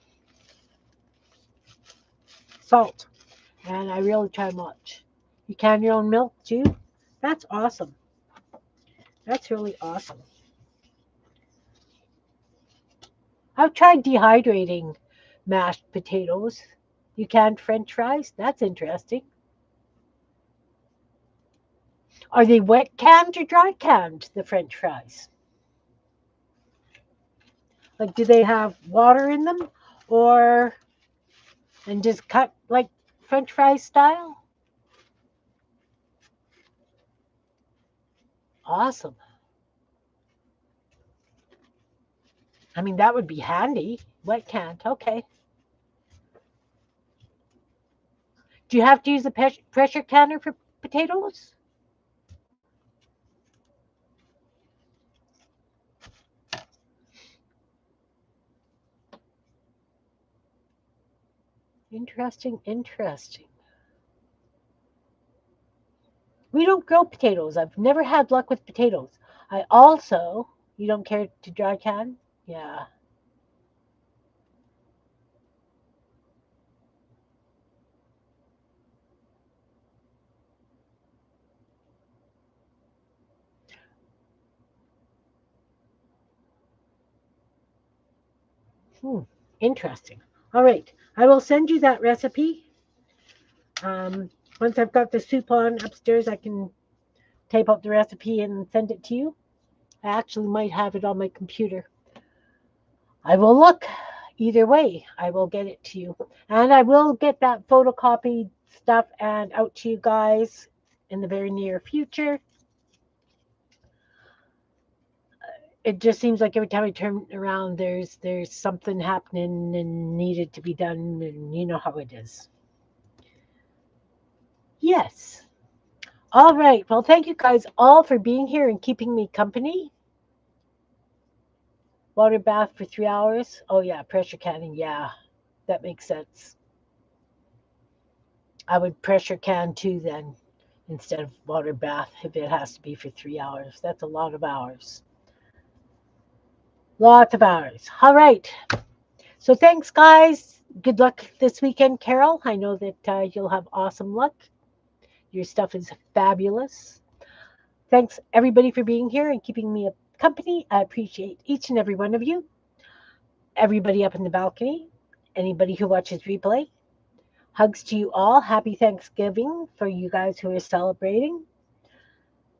salt, and I really try much. You can your own milk too? That's awesome. That's really awesome. I've tried dehydrating mashed potatoes. You canned French fries? That's interesting. Are they wet canned or dry canned, the French fries? Like, do they have water in them, or and just cut like French fries style? Awesome. I mean, that would be handy. Wet canned. Okay. Do you have to use a pressure canner for potatoes? Interesting. Interesting. We don't grow potatoes. I've never had luck with potatoes. I also, you don't care to dry can? Yeah. Hmm. Interesting. All right. I will send you that recipe. Um, Once I've got the soup on upstairs, I can type out the recipe and send it to you. I actually might have it on my computer. I will look. Either way, I will get it to you. And I will get that photocopied stuff and out to you guys in the very near future. It just seems like every time I turn around, there's something happening and needed to be done, and you know how it is. Yes. All right. Well, thank you guys all for being here and keeping me company. Water bath for 3 hours. Oh yeah, pressure canning. Yeah, that makes sense. I would pressure can too then, instead of water bath if it has to be for 3 hours. That's a lot of hours. Lots of hours. All right. So thanks, guys. Good luck this weekend, Carol. I know that you'll have awesome luck. Your stuff is fabulous. Thanks, everybody, for being here and keeping me company. I appreciate each and every one of you. Everybody up in the balcony, anybody who watches replay. Hugs to you all. Happy Thanksgiving for you guys who are celebrating.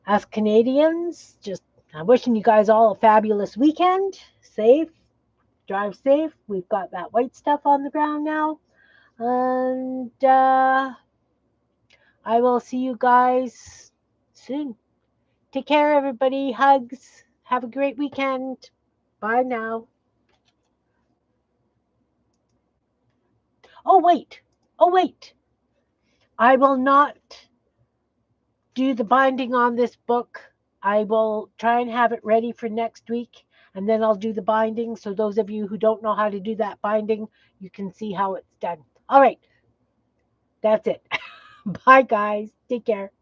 As Canadians, just I'm wishing you guys all a fabulous weekend. Safe, drive safe. We've got that white stuff on the ground now. And I will see you guys soon. Take care, everybody. Hugs. Have a great weekend. Bye now. Oh, wait. Oh, wait. I will not do the binding on this book. I will try and have it ready for next week, and then I'll do the binding. So those of you who don't know how to do that binding, you can see how it's done. All right. That's it. Bye, guys. Take care.